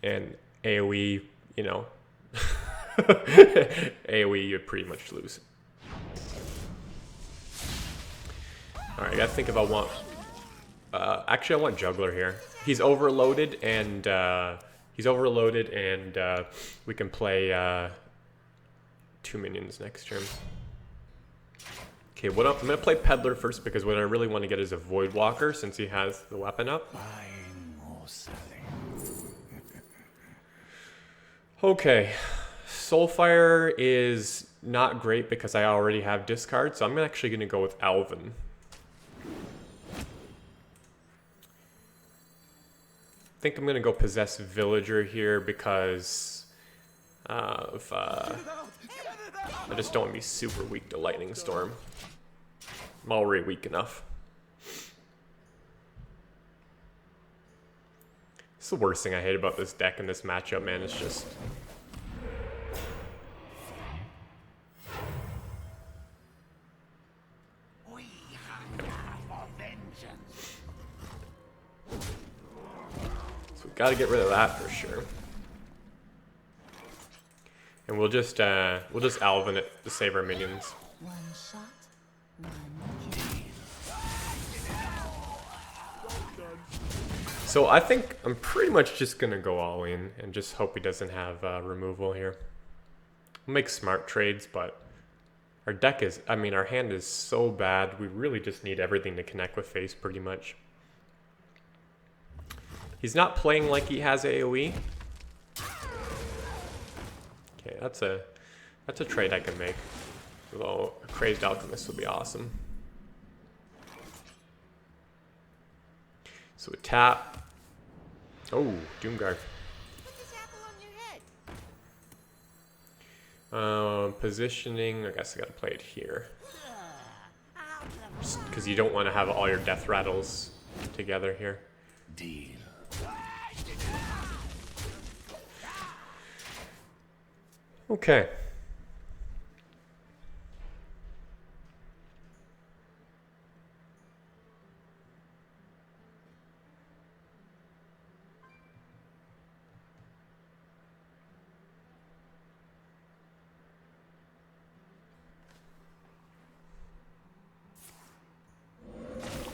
and AoE, you know, AoE you pretty much lose. Alright, I gotta think if I want, actually I want Juggler here. He's overloaded and, we can play 2 minions next turn. Okay, I'm gonna play Peddler first because what I really want to get is a Voidwalker since he has the weapon up. Buying or selling. Okay, Soulfire is not great because I already have discard, so I'm actually gonna go with Alvin. I think I'm gonna go Possess Villager here because I just don't want to be super weak to Lightning Storm. I'm already weak enough. It's the worst thing I hate about this deck and this matchup, man. It's just... We hunger for vengeance. So we gotta get rid of that for sure. And we'll just Alvin it to save our minions. One shot, one kill. So I think I'm pretty much just gonna go all in and just hope he doesn't have removal here. We'll make smart trades, but our deck is, I mean, our hand is so bad. We really just need everything to connect with face pretty much. He's not playing like he has AoE. Okay, that's a trade I can make. Although a Crazed Alchemist would be awesome. So we tap. Oh, Doomguard. Put this apple on your head. Positioning, I guess I gotta play it here. Out of Just because you don't want to have all your death rattles together here. Deal. Okay.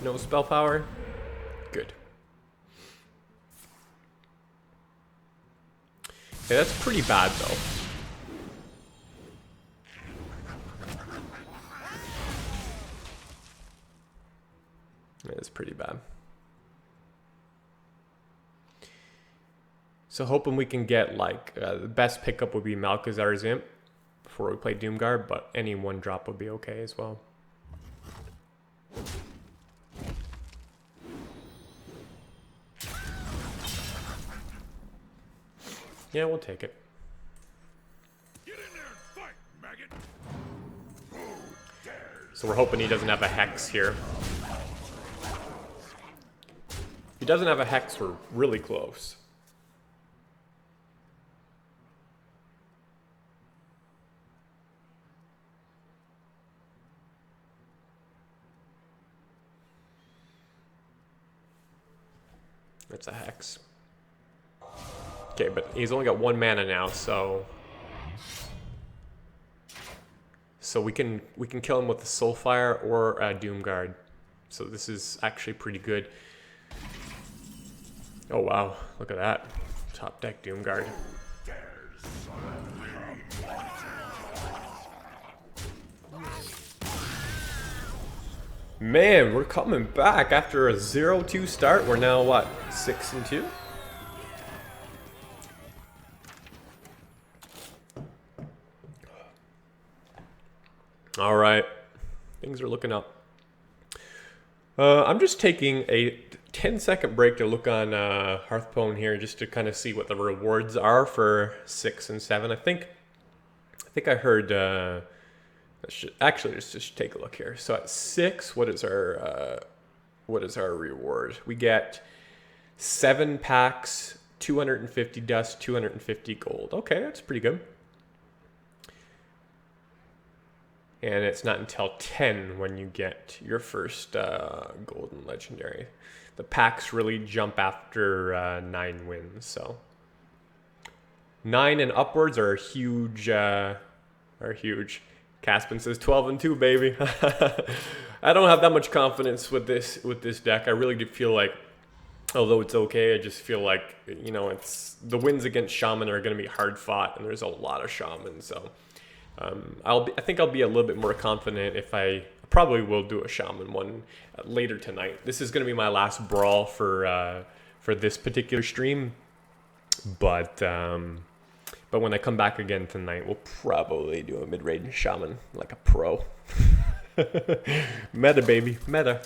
No spell power? Good. Okay, that's pretty bad though. It's pretty bad. So hoping we can get like, the best pickup would be Malkazar's Imp before we play Doomguard, but any 1-drop would be okay as well. Yeah, we'll take it. Get in there and fight, maggot. Who dares? So we're hoping he doesn't have a Hex here. If he doesn't have a Hex, we're really close. It's a Hex. Okay, but he's only got 1 mana now, so we can kill him with the Soulfire or Doomguard. So this is actually pretty good. Oh wow, look at that. Top deck Doomguard. Man, we're coming back after a 0-2 start. We're now what, 6-2? All right, things are looking up. I'm just taking a 10-second break to look on Hearthstone here, just to kind of see what the rewards are for 6 and 7. I think I heard. Let's just take a look here. So at 6, what is our reward? We get 7 packs, 250 dust, 250 gold. Okay, that's pretty good. And it's not until 10 when you get your first golden legendary. The packs really jump after 9 wins. So 9 and upwards are huge. Caspin says 12-2, baby. I don't have that much confidence with this deck. I really do feel like, although it's okay, I just feel like, you know, it's the wins against Shaman are going to be hard fought, and there's a lot of Shaman. So I think I'll be a little bit more confident if I probably will do a Shaman one later tonight. This is going to be my last brawl for this particular stream, but when I come back again tonight, we'll probably do a mid-range Shaman like a pro. Meta, baby, meta.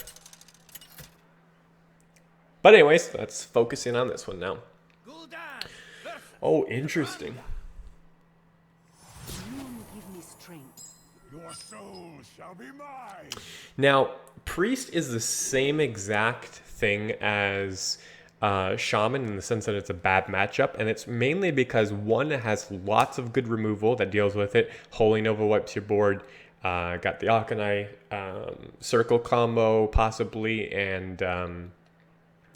But anyways, let's focus in on this one now. Oh, interesting. Your soul shall be mine. Now, Priest is the same exact thing as Shaman in the sense that it's a bad matchup, and it's mainly because one has lots of good removal that deals with it. Holy Nova wipes your board. Got the Akanai circle combo possibly, and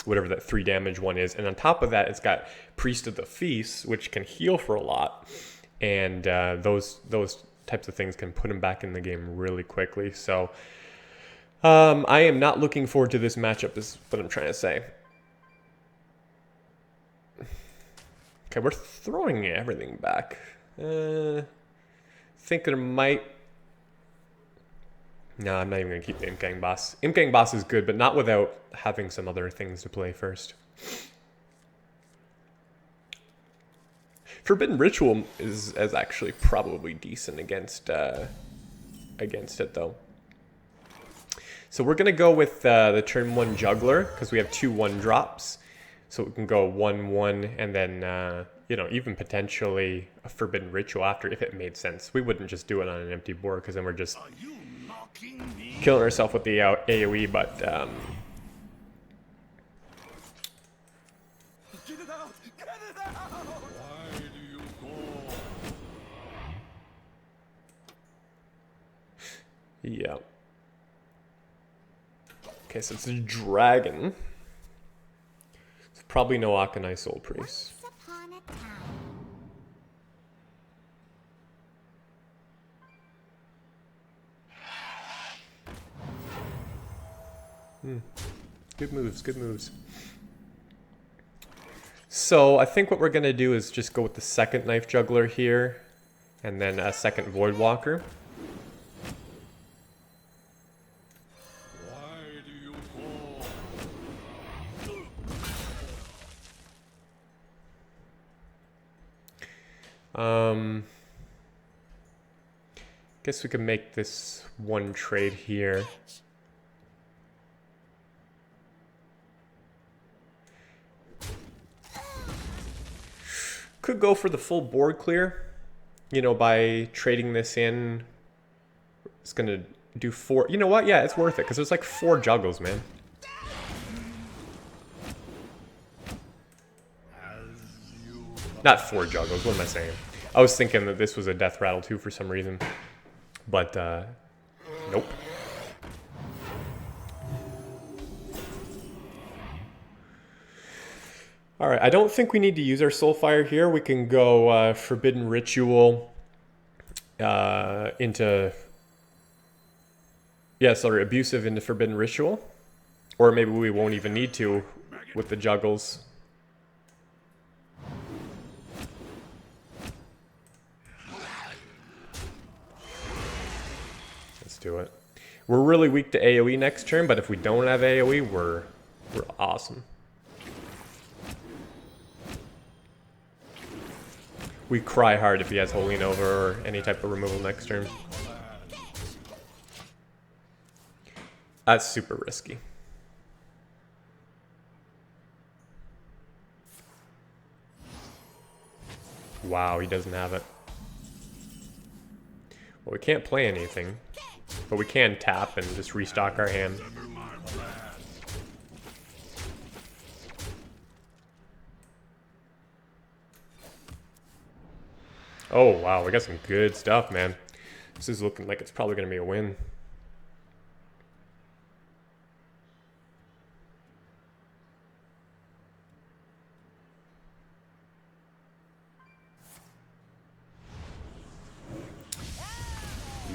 whatever that 3 damage one is. And on top of that, it's got Priest of the Feast, which can heal for a lot, and those types of things can put him back in the game really quickly. So I am not looking forward to this matchup, is what I'm trying to say. Okay, we're throwing everything back. Think there might... No, I'm not even going to keep the Imp Gang Boss. Imp Gang Boss is good, but not without having some other things to play first. Forbidden Ritual is actually probably decent against it, though. So we're going to go with the turn 1 Juggler, because we have 2 1-drops. So we can go 1-1 and then, you know, even potentially a Forbidden Ritual after if it made sense. We wouldn't just do it on an empty board because then we're just killing ourselves with the AoE, but... Get it out! Get it out! Why do you go? Yeah. Okay, so it's a dragon. Probably no Akanai Soul Priest. Once upon a time. Good moves, good moves. So I think what we're going to do is just go with the second Knife Juggler here, and then a second Voidwalker. Why do you go? Guess we could make this one trade here. Could go for the full board clear, you know, by trading this in. It's gonna do 4. You know what? Yeah, it's worth it because there's like 4 juggles, man. Not 4 juggles. What am I saying? I was thinking that this was a death rattle too for some reason, but nope. Alright, I don't think we need to use our Soulfire here. We can go Forbidden Ritual into... Yeah, sorry, Abusive into Forbidden Ritual. Or maybe we won't even need to with the juggles. Let's do it. We're really weak to AoE next turn, but if we don't have AoE, we're awesome. We cry hard if he has Holy Nova or any type of removal next turn. That's super risky. Wow, he doesn't have it. Well, we can't play anything, but we can tap and just restock our hand. Oh, wow, we got some good stuff, man. This is looking like it's probably going to be a win.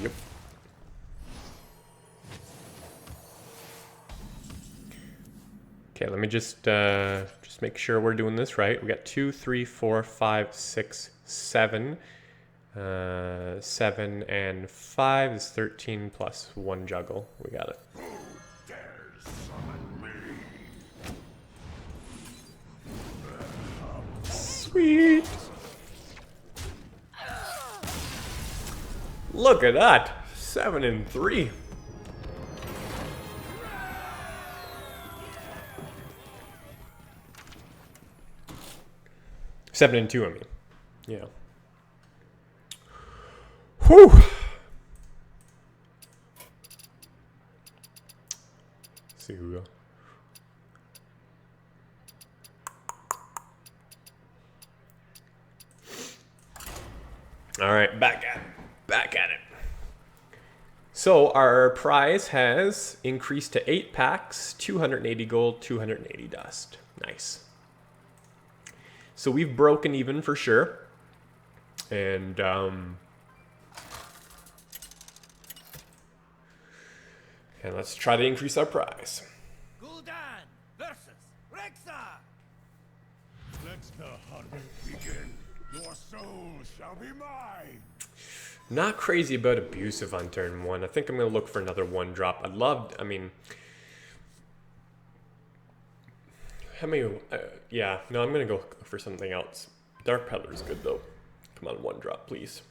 Yep. Okay, let me just make sure we're doing this right. We got 2, 3, 4, 5, 6, 7. 7 and 5 is 13 plus 1 juggle. We got it. Who dares summon me? Sweet. Look at that. 7 and 3. Seven and 2, I mean. Yeah. Whew. See who we go. All right, back at it. So our prize has increased to 8 packs, 280 gold, 280 dust. Nice. So we've broken even for sure. And let's try to increase our prize. Gul'dan versus Rexxar. Let the hunt begin. Your soul shall be mine. Not crazy about Abusive on turn 1. I think I'm going to look for another 1-drop. I mean... How many... yeah, no, I'm going to go for something else. Dark Peddler is good, though. Come on, 1-drop, please.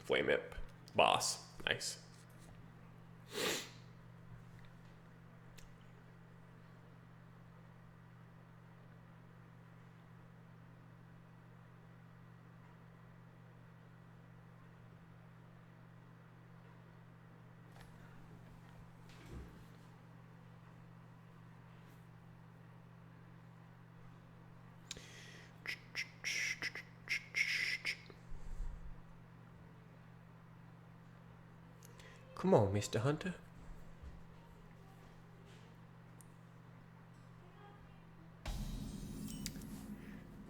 Flame Imp. Boss. Nice. Come on, Mr. Hunter.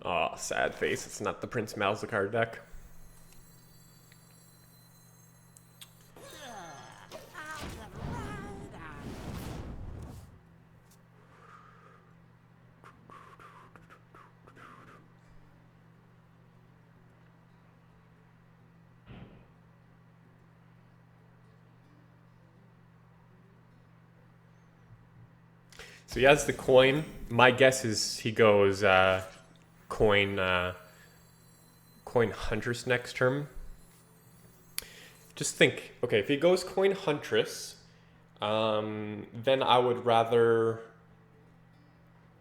Oh, sad face. It's not the Prince Malzahar deck. So he has the coin. My guess is he goes coin Huntress next turn. Just think, okay, if he goes coin Huntress, then I would rather...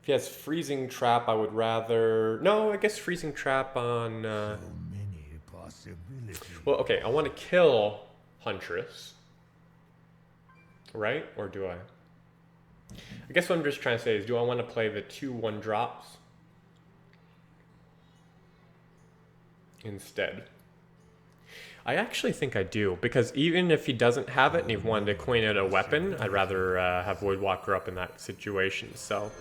If he has Freezing Trap, I would rather... No, I guess Freezing Trap on... So many possibilities. Well, okay, I want to kill Huntress. Right? Or do I? I guess what I'm just trying to say is, do I want to play the 2 1-drops instead? I actually think I do, because even if he doesn't have it and he wanted to coin out a weapon, I'd rather have Voidwalker up in that situation, so...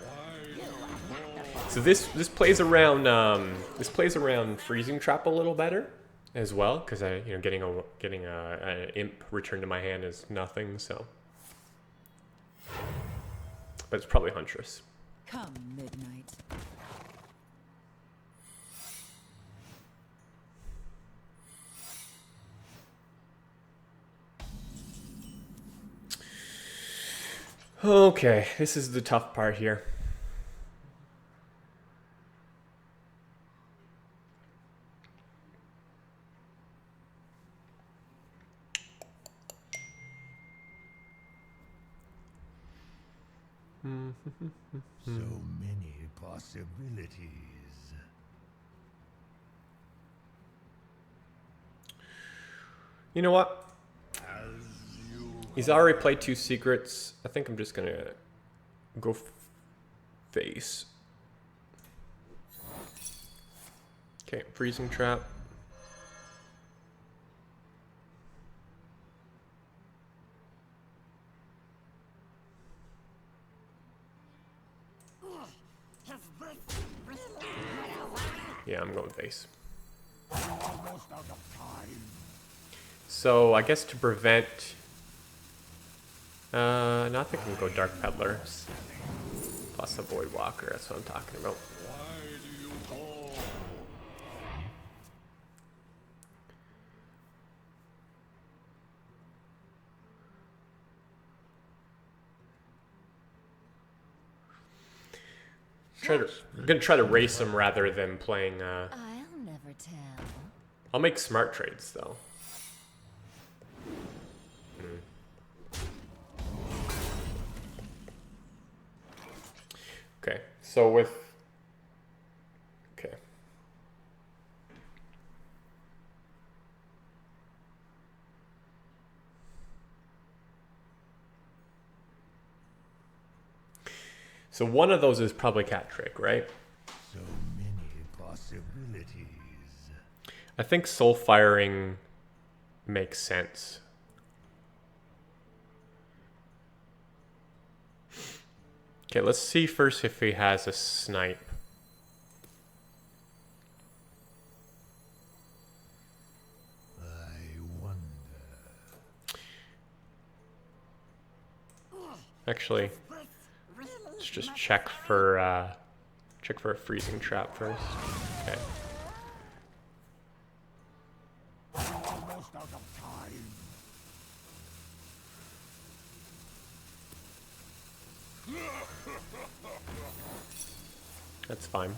So this plays around freezing trap a little better as well, because getting an imp returned to my hand is nothing. So, but it's probably Huntress. Come midnight. Okay, this is the tough part here. So many possibilities. You know what? He's already played 2 secrets. I think I'm just gonna go face. Okay, freezing trap. Yeah, I'm going face. Almost out of time. So I guess to prevent, no, I think I'm gonna go Dark Peddler plus a Void Walker. That's what I'm talking about. Why do you call? I'm gonna try to race him rather than playing. I'll never tell. I'll make smart trades though. Okay, so with okay. So one of those is probably Cat Trick, right? So many possibilities. I think Soul Firing makes sense. Okay, let's see first if he has a snipe. I wonder. Actually, let's just check for a freezing trap first. Okay. Almost out of time. That's fine.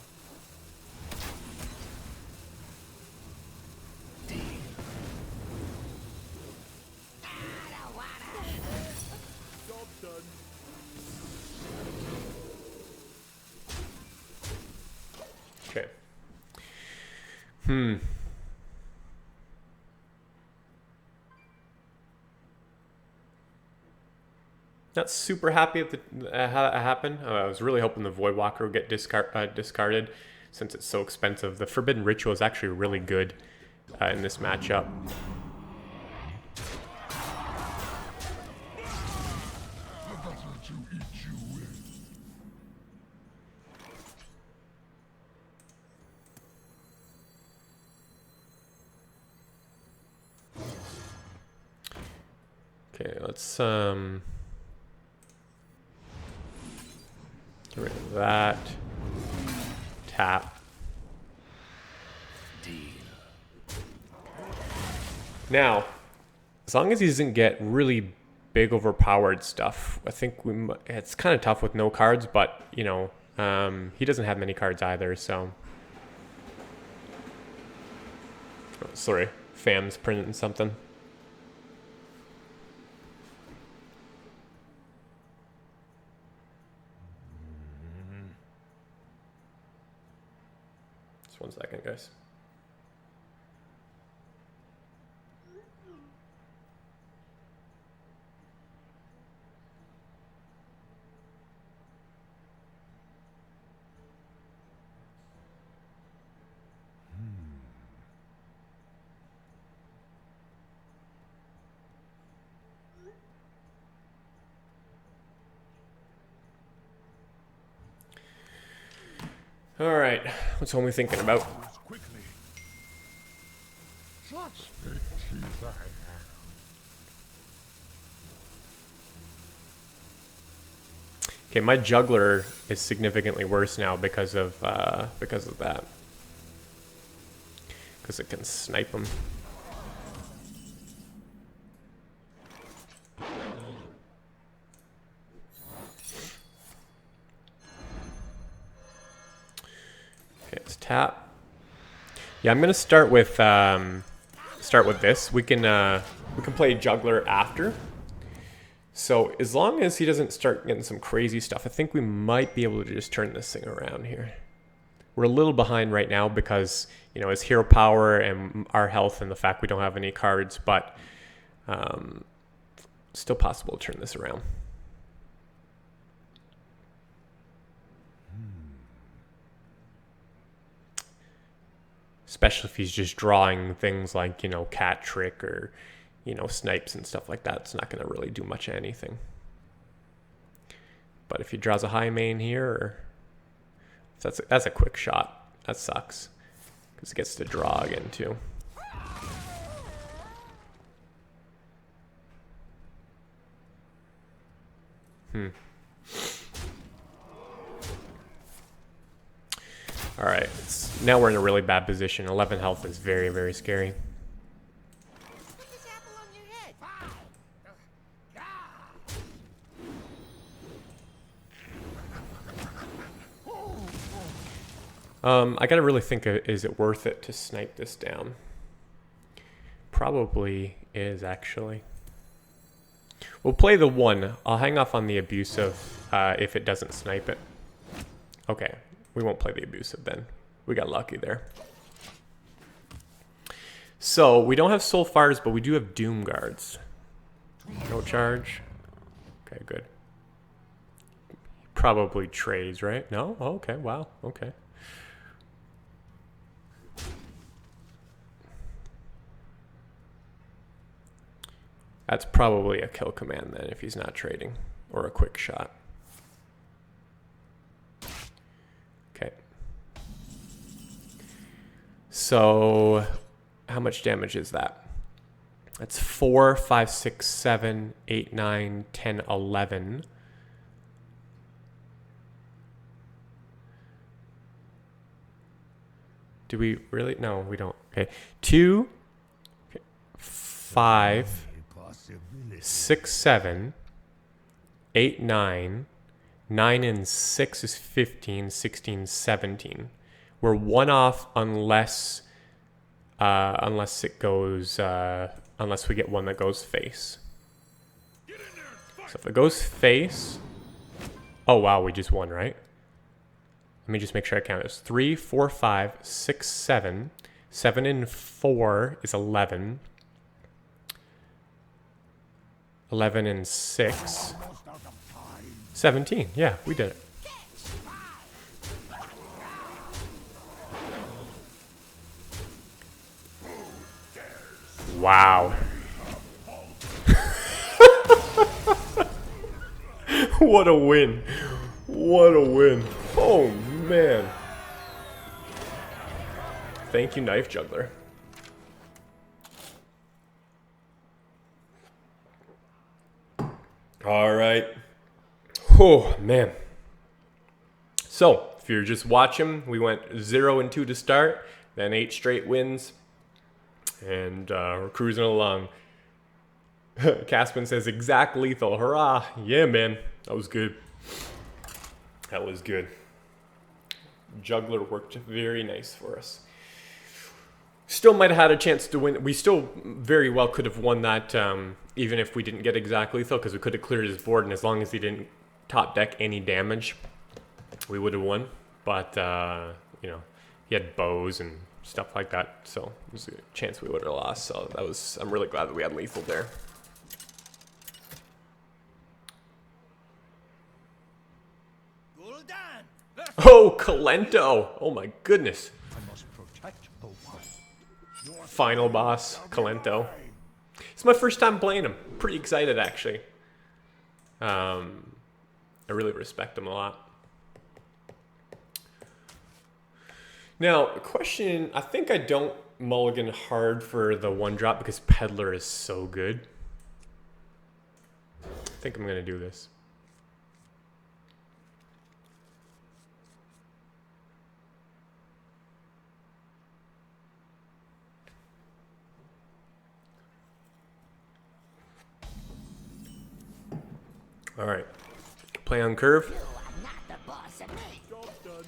Okay. Not super happy at how that happened. I was really hoping the Void Walker would get discarded since it's so expensive. The Forbidden Ritual is actually really good in this matchup. Okay, let's get rid of that. Tap. Now, as long as he doesn't get really big overpowered stuff, I think it's kind of tough with no cards, but, you know, he doesn't have many cards either, so. Oh, sorry, Fam's printing something. Just 1 second, guys. All right, what's homie thinking about? Quickly. Okay, my juggler is significantly worse now because of that. Because it can snipe him. Okay, let's tap. Yeah, I'm gonna start with this. We can play juggler after. So as long as he doesn't start getting some crazy stuff, I think we might be able to just turn this thing around here. We're a little behind right now because, you know, his hero power and our health and the fact we don't have any cards, but still possible to turn this around. Especially if he's just drawing things like, you know, cat trick or, you know, snipes and stuff like that. It's not going to really do much of anything. But if he draws a high main here, or that's a quick shot. That sucks because he gets to draw again too. All right, now we're in a really bad position. 11 health is very, very scary. Put this apple on your head. I gotta really think, is it worth it to snipe this down? Probably is, actually. We'll play the 1. I'll hang off on the abusive if it doesn't snipe it. Okay, we won't play the abusive then. We got lucky there. So, we don't have Soul Fires, but we do have Doom Guards. No charge. Okay, good. Probably trades, right? No? Oh, okay, wow, okay. That's probably a kill command then if he's not trading, or a quick shot. Okay. So how much damage is that? That's 4, 5, 6, 7, 8, 9, 10, 11. Do we really? No, we don't. Okay. 2, 5, 6, 7, 8, 9. 9 and 6 is 15, 16, 17. We're 1 off unless it goes unless we get one that goes face. So if it goes face, oh wow, we just won, right? Let me just make sure I count this. 3, 4, 5, 6, 7. 7 and 4 is 11. 11 and 6. 17. Yeah, we did it. Wow. What a win. What a win. Oh, man. Thank you, Knife Juggler. All right. Oh, man. So, if you're just watching, we went 0 and 2 to start, then 8 straight wins, and we're cruising along. Caspin says, exact lethal. Hurrah. Yeah, man. That was good. That was good. Juggler worked very nice for us. Still might have had a chance to win. We still very well could have won that, even if we didn't get exact lethal, because we could have cleared his board, and as long as he didn't top deck any damage, we would have won. But, you know, he had bows and stuff like that, so there's a chance we would have lost. So that was, I'm really glad that we had lethal there. Oh, Kolento! Oh my goodness. Final boss, Kolento. It's my first time playing him. Pretty excited, actually. I really respect him a lot. Now, question, I think I don't mulligan hard for the 1-drop because Peddler is so good. I think I'm going to do this. All right. Play on curve. You are not the boss of me. Job done.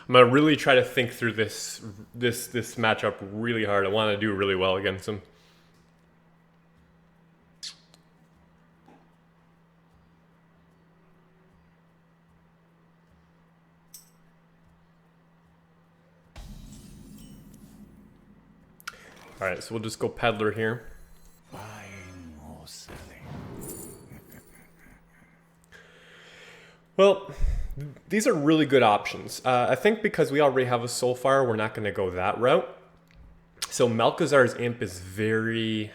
I'm gonna really try to think through this matchup really hard. I want to do really well against him. All right, so we'll just go Peddler here. Buying or selling. Well, these are really good options. I think because we already have a Soulfire, we're not going to go that route. So Malkazar's Imp is very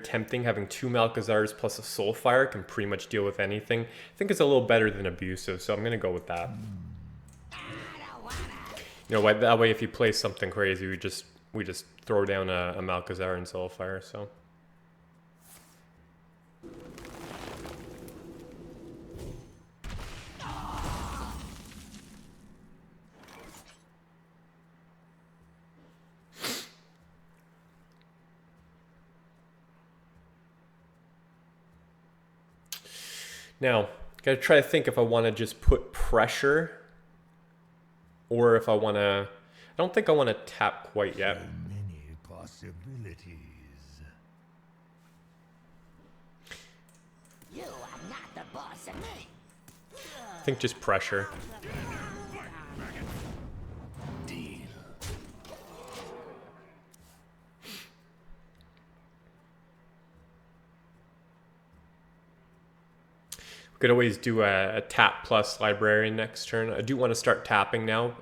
tempting. Having 2 Malkazars plus a Soulfire can pretty much deal with anything. I think it's a little better than Abusive, so I'm going to go with that. You know, that way if you play something crazy, we just throw down a Malkazar and Soulfire, so... Now, gotta try to think if I want to just put pressure or if I want to... I don't think I want to tap quite yet. Many possibilities. You are not the boss of me. I think just pressure. Deal. We could always do a tap plus Librarian next turn. I do want to start tapping now.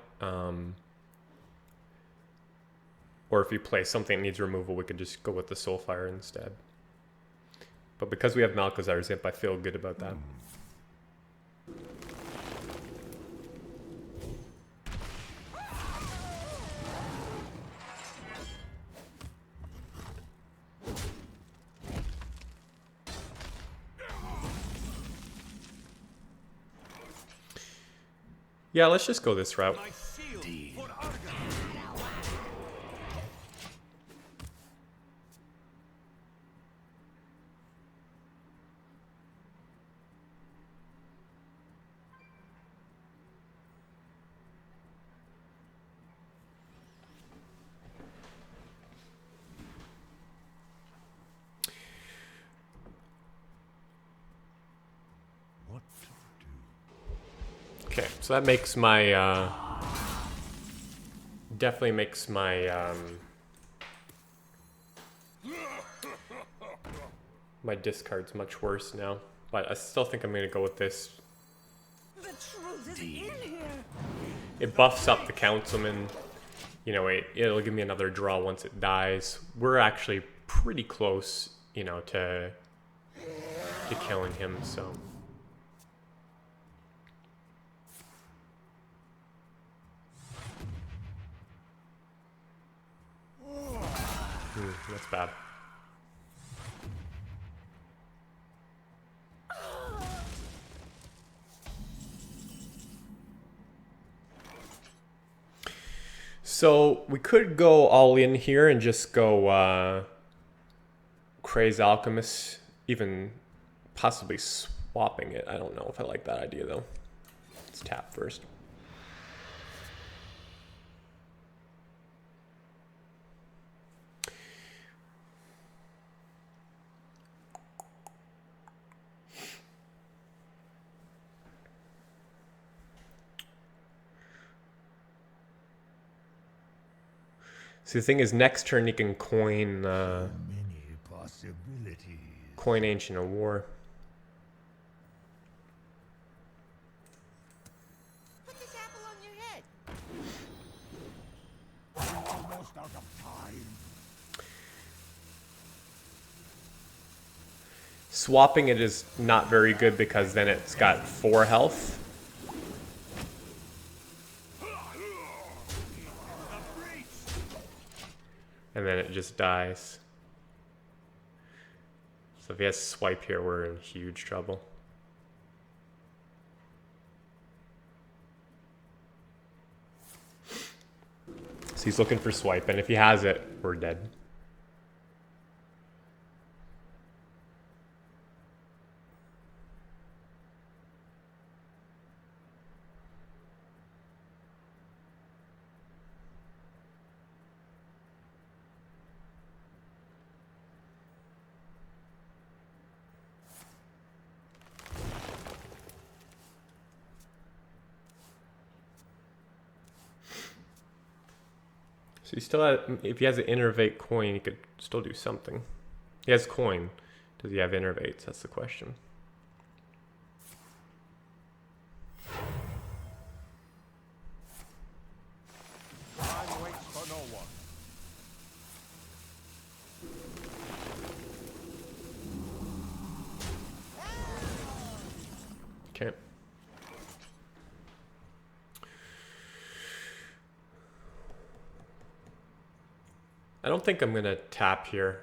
Or if you play something that needs removal, we could just go with the Soulfire instead. But because we have Malkazar's Imp, I feel good about that. Yeah, let's just go this route. My shield for Argon. What to do? Okay, so that makes my... definitely makes my... my discards much worse now. But I still think I'm going to go with this. The truth is in here. It buffs up the Councilman. You know, it'll give me another draw once it dies. We're actually pretty close, you know, to killing him, so... that's bad. So we could go all in here and just go Craze Alchemist, even possibly swapping it. I don't know if I like that idea though. Let's tap first. See, the thing is, next turn you can coin... Many possibilities. Coin Ancient of War. Put this apple on your head. We're almost out of time. Swapping it is not very good because then it's got 4 health. And then it just dies. So if he has swipe here, we're in huge trouble. So he's looking for swipe, and if he has it, we're dead. So he still has, if he has an innervate coin, he could still do something. He has coin. Does he have innervates? That's the question. Time waits for no one. Okay. I don't think I'm gonna tap here.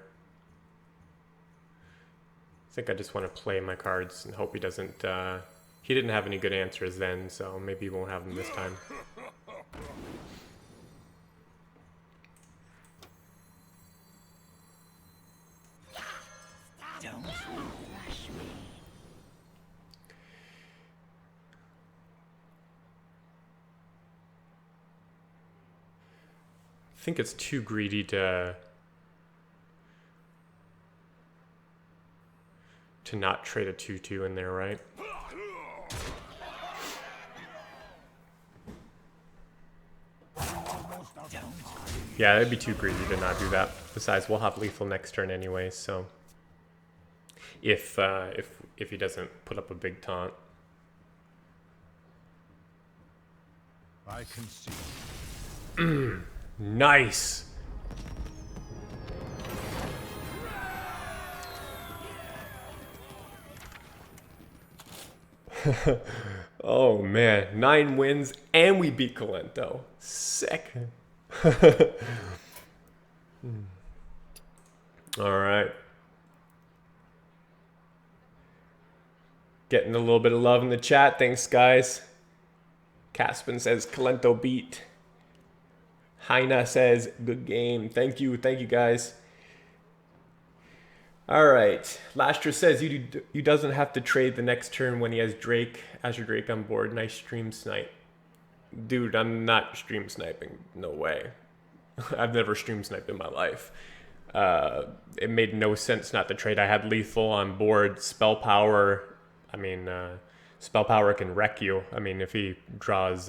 I think I just want to play my cards and hope he doesn't. He didn't have any good answers then, so maybe he won't have them this time. Don't rush me. I think it's too greedy to not trade a 2/2 in there, right? Yeah, it'd be too greedy to not do that. Besides, we'll have lethal next turn anyway, so if he doesn't put up a big taunt. I can see. Nice. Oh man, 9 wins and we beat Kolento. Sick. All right. Getting a little bit of love in the chat. Thanks, guys. Caspin says Kolento beat. Heina says good game. Thank you guys. All right. Lastra says you doesn't have to trade the next turn when he has Azure Drake on board. Nice stream snipe. Dude, I'm not stream sniping. No way. I've never stream sniped in my life. It made no sense not to trade. I had lethal on board. Spell power. I mean, spell power can wreck you. I mean, if he draws,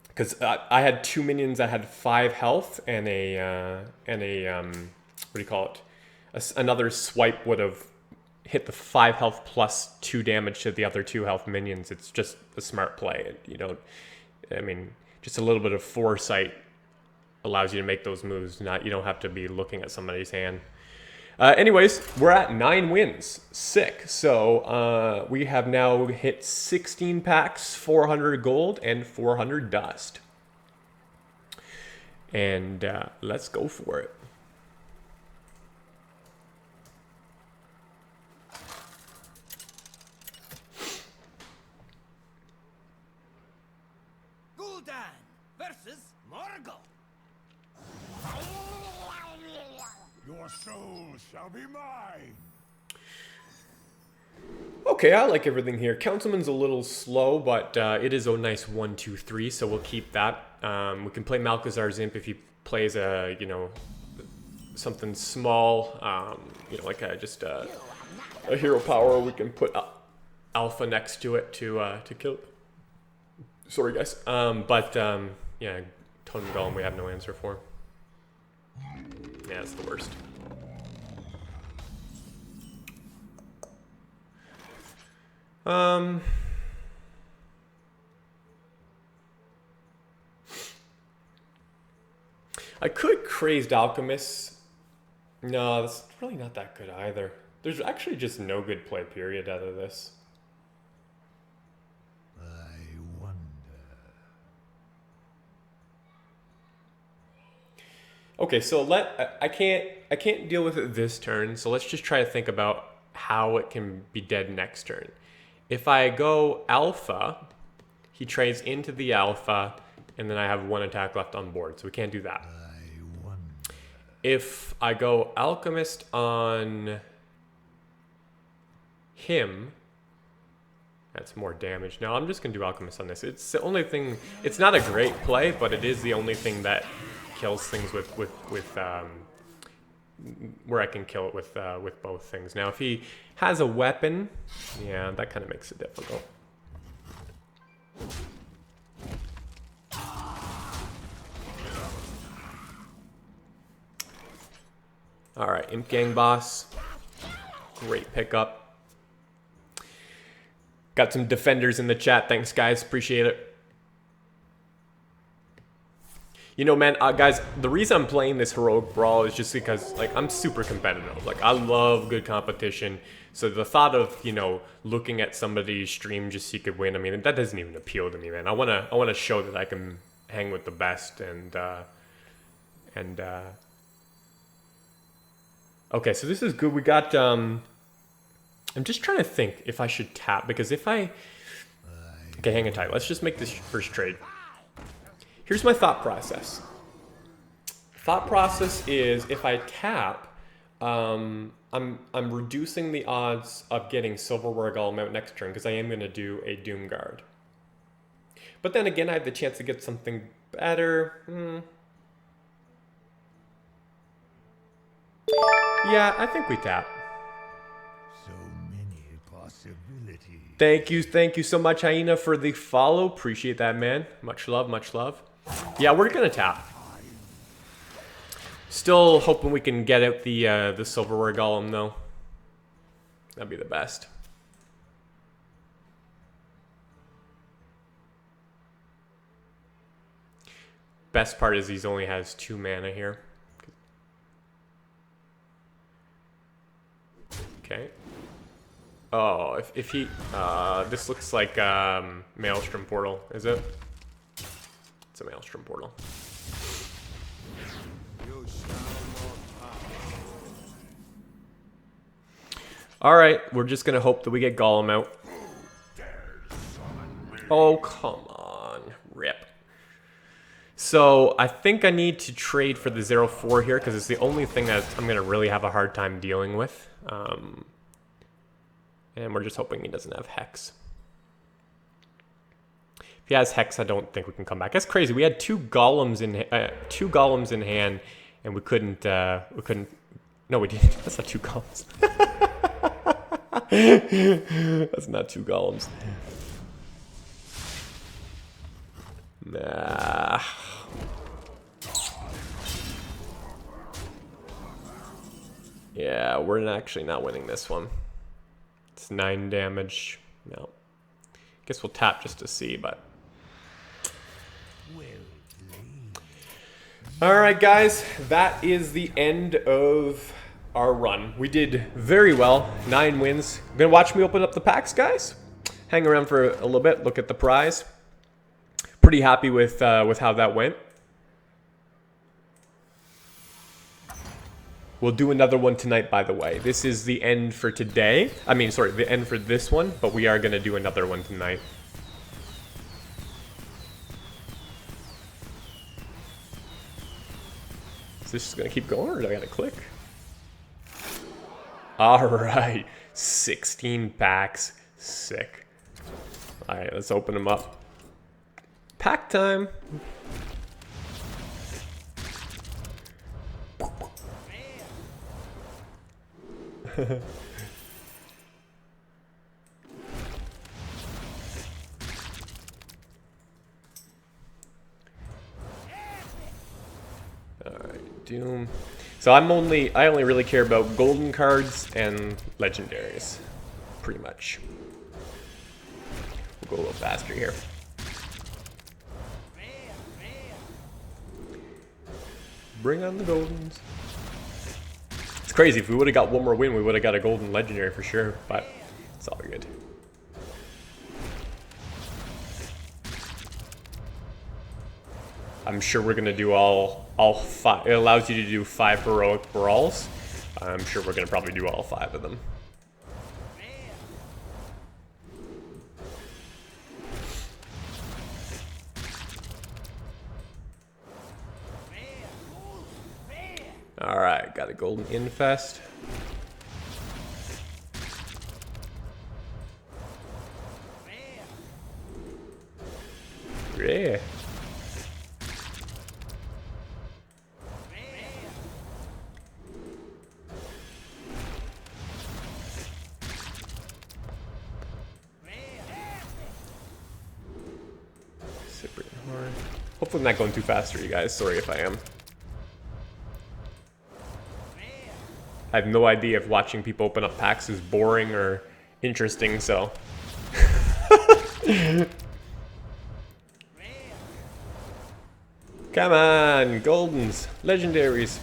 because I had 2 minions that had 5 health and a what do you call it? Another swipe would have hit the 5 health plus 2 damage to the other 2 health minions. It's just a smart play. You don't, I mean, just a little bit of foresight allows you to make those moves. You don't have to be looking at somebody's hand. Anyways, we're at 9 wins. Sick. So we have now hit 16 packs, 400 gold, and 400 dust. And let's go for it. Gul'dan versus Morgul. Your soul shall be mine. Okay, I like everything here. Councilman's a little slow, but it is a nice 1, 2, 3, so we'll keep that. We can play Malchezaar's Imp if he plays a, something small, like just a hero power. We can put Alpha next to it to kill. Sorry, guys. Yeah, Totem Golem we have no answer for. Yeah, it's the worst. I could Crazed Alchemist. No, that's really not that good either. There's actually just no good play period out of this. I wonder. Okay, so I can't deal with it this turn, so let's just try to think about how it can be dead next turn. If I go Alpha, he trades into the Alpha, and then I have 1 attack left on board, so we can't do that. I wonder. If I go Alchemist on him, that's more damage. No, I'm just gonna do Alchemist on this. It's the only thing. It's not a great play, but it is the only thing that kills things with where I can kill it with both things. Now, if he has a weapon, yeah, that kind of makes it difficult. All right, Imp Gang Boss. Great pickup. Got some defenders in the chat. Thanks, guys. Appreciate it. You know, man, guys, the reason I'm playing this Heroic Brawl is just because, like, I'm super competitive. Like, I love good competition. So the thought of, you know, looking at somebody's stream just so you could win, I mean, that doesn't even appeal to me, man. I wanna show that I can hang with the best okay, so this is good. We got, I'm just trying to think if I should tap, because if I, okay, hang on tight. Let's just make this first trade. Here's my thought process. Thought process is if I tap, I'm reducing the odds of getting Silverware Golem out next turn because I am going to do a Doom Guard. But then again, I have the chance to get something better. Yeah, I think we tap. So many possibilities. Thank you so much, Hyena, for the follow. Appreciate that, man. Much love, much love. Yeah, we're gonna tap. Still hoping we can get out the Silverware Golem though. That'd be the best. Best part is he only has 2 mana here. Okay. Oh, if he this looks like Maelstrom Portal, is it? It's a Maelstrom Portal. Alright, we're just gonna hope that we get Golem out. Oh, come on. Rip. So, I think I need to trade for the 0-4 here, because it's the only thing that I'm gonna really have a hard time dealing with. And we're just hoping he doesn't have Hex. If he has Hex, I don't think we can come back. That's crazy. We had 2 golems in hand, and we couldn't. No, we didn't. That's not 2 golems. That's not 2 golems. Nah. Yeah, we're actually not winning this one. It's 9 damage. No. Guess we'll tap just to see, but. Alright, guys. That is the end of our run. We did very well. 9 wins. Gonna watch me open up the packs, guys? Hang around for a little bit. Look at the prize. Pretty happy with how that went. We'll do another one tonight, by the way. This is the end for today. I mean, sorry, the end for this one, but we are going to do another one tonight. Is this just going to keep going, or do I got to click? All right. 16 packs. Sick. All right, let's open them up. Pack time. Alright, Doom. So I only really care about golden cards and legendaries. Pretty much. Go a little faster here. Bring on the goldens. It's crazy. If we would have got one more win, we would have got a golden legendary for sure. But it's all good. I'm sure we're gonna do all 5. It allows you to do 5 heroic brawls. I'm sure we're gonna probably do all 5 of them. All right, got a golden infest. Yeah. Super hard. Hopefully I'm not going too fast for you guys. Sorry if I am. I have no idea if watching people open up packs is boring or interesting, so. Come on, goldens, legendaries.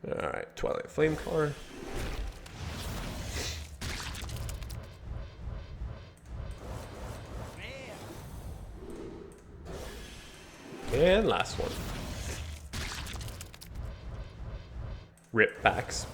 Alright, Twilight Flamecaller. And last one. Rip packs.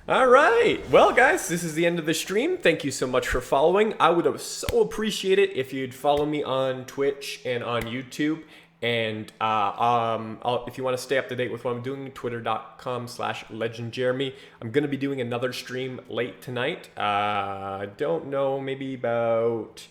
All right. Well, guys, this is the end of the stream. Thank you so much for following. I would have so appreciate it if you'd follow me on Twitch and on YouTube. And if you want to stay up to date with what I'm doing, twitter.com/legendjeremy. I'm going to be doing another stream late tonight. I don't know, maybe about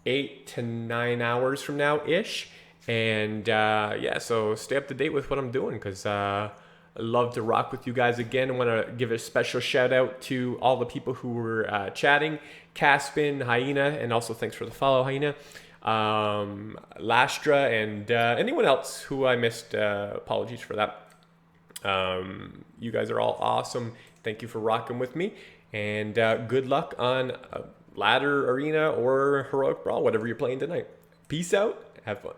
8 to 9 hours from now-ish. And yeah, so stay up to date with what I'm doing, because I love to rock with you guys again. I want to give a special shout out to all the people who were chatting. Caspin, Hyena, and also thanks for the follow, Hyena. Lastra, and anyone else who I missed, apologies for that. You guys are all awesome. Thank you for rocking with me, and good luck on Ladder Arena or Heroic Brawl, whatever you're playing tonight. Peace out. Have fun.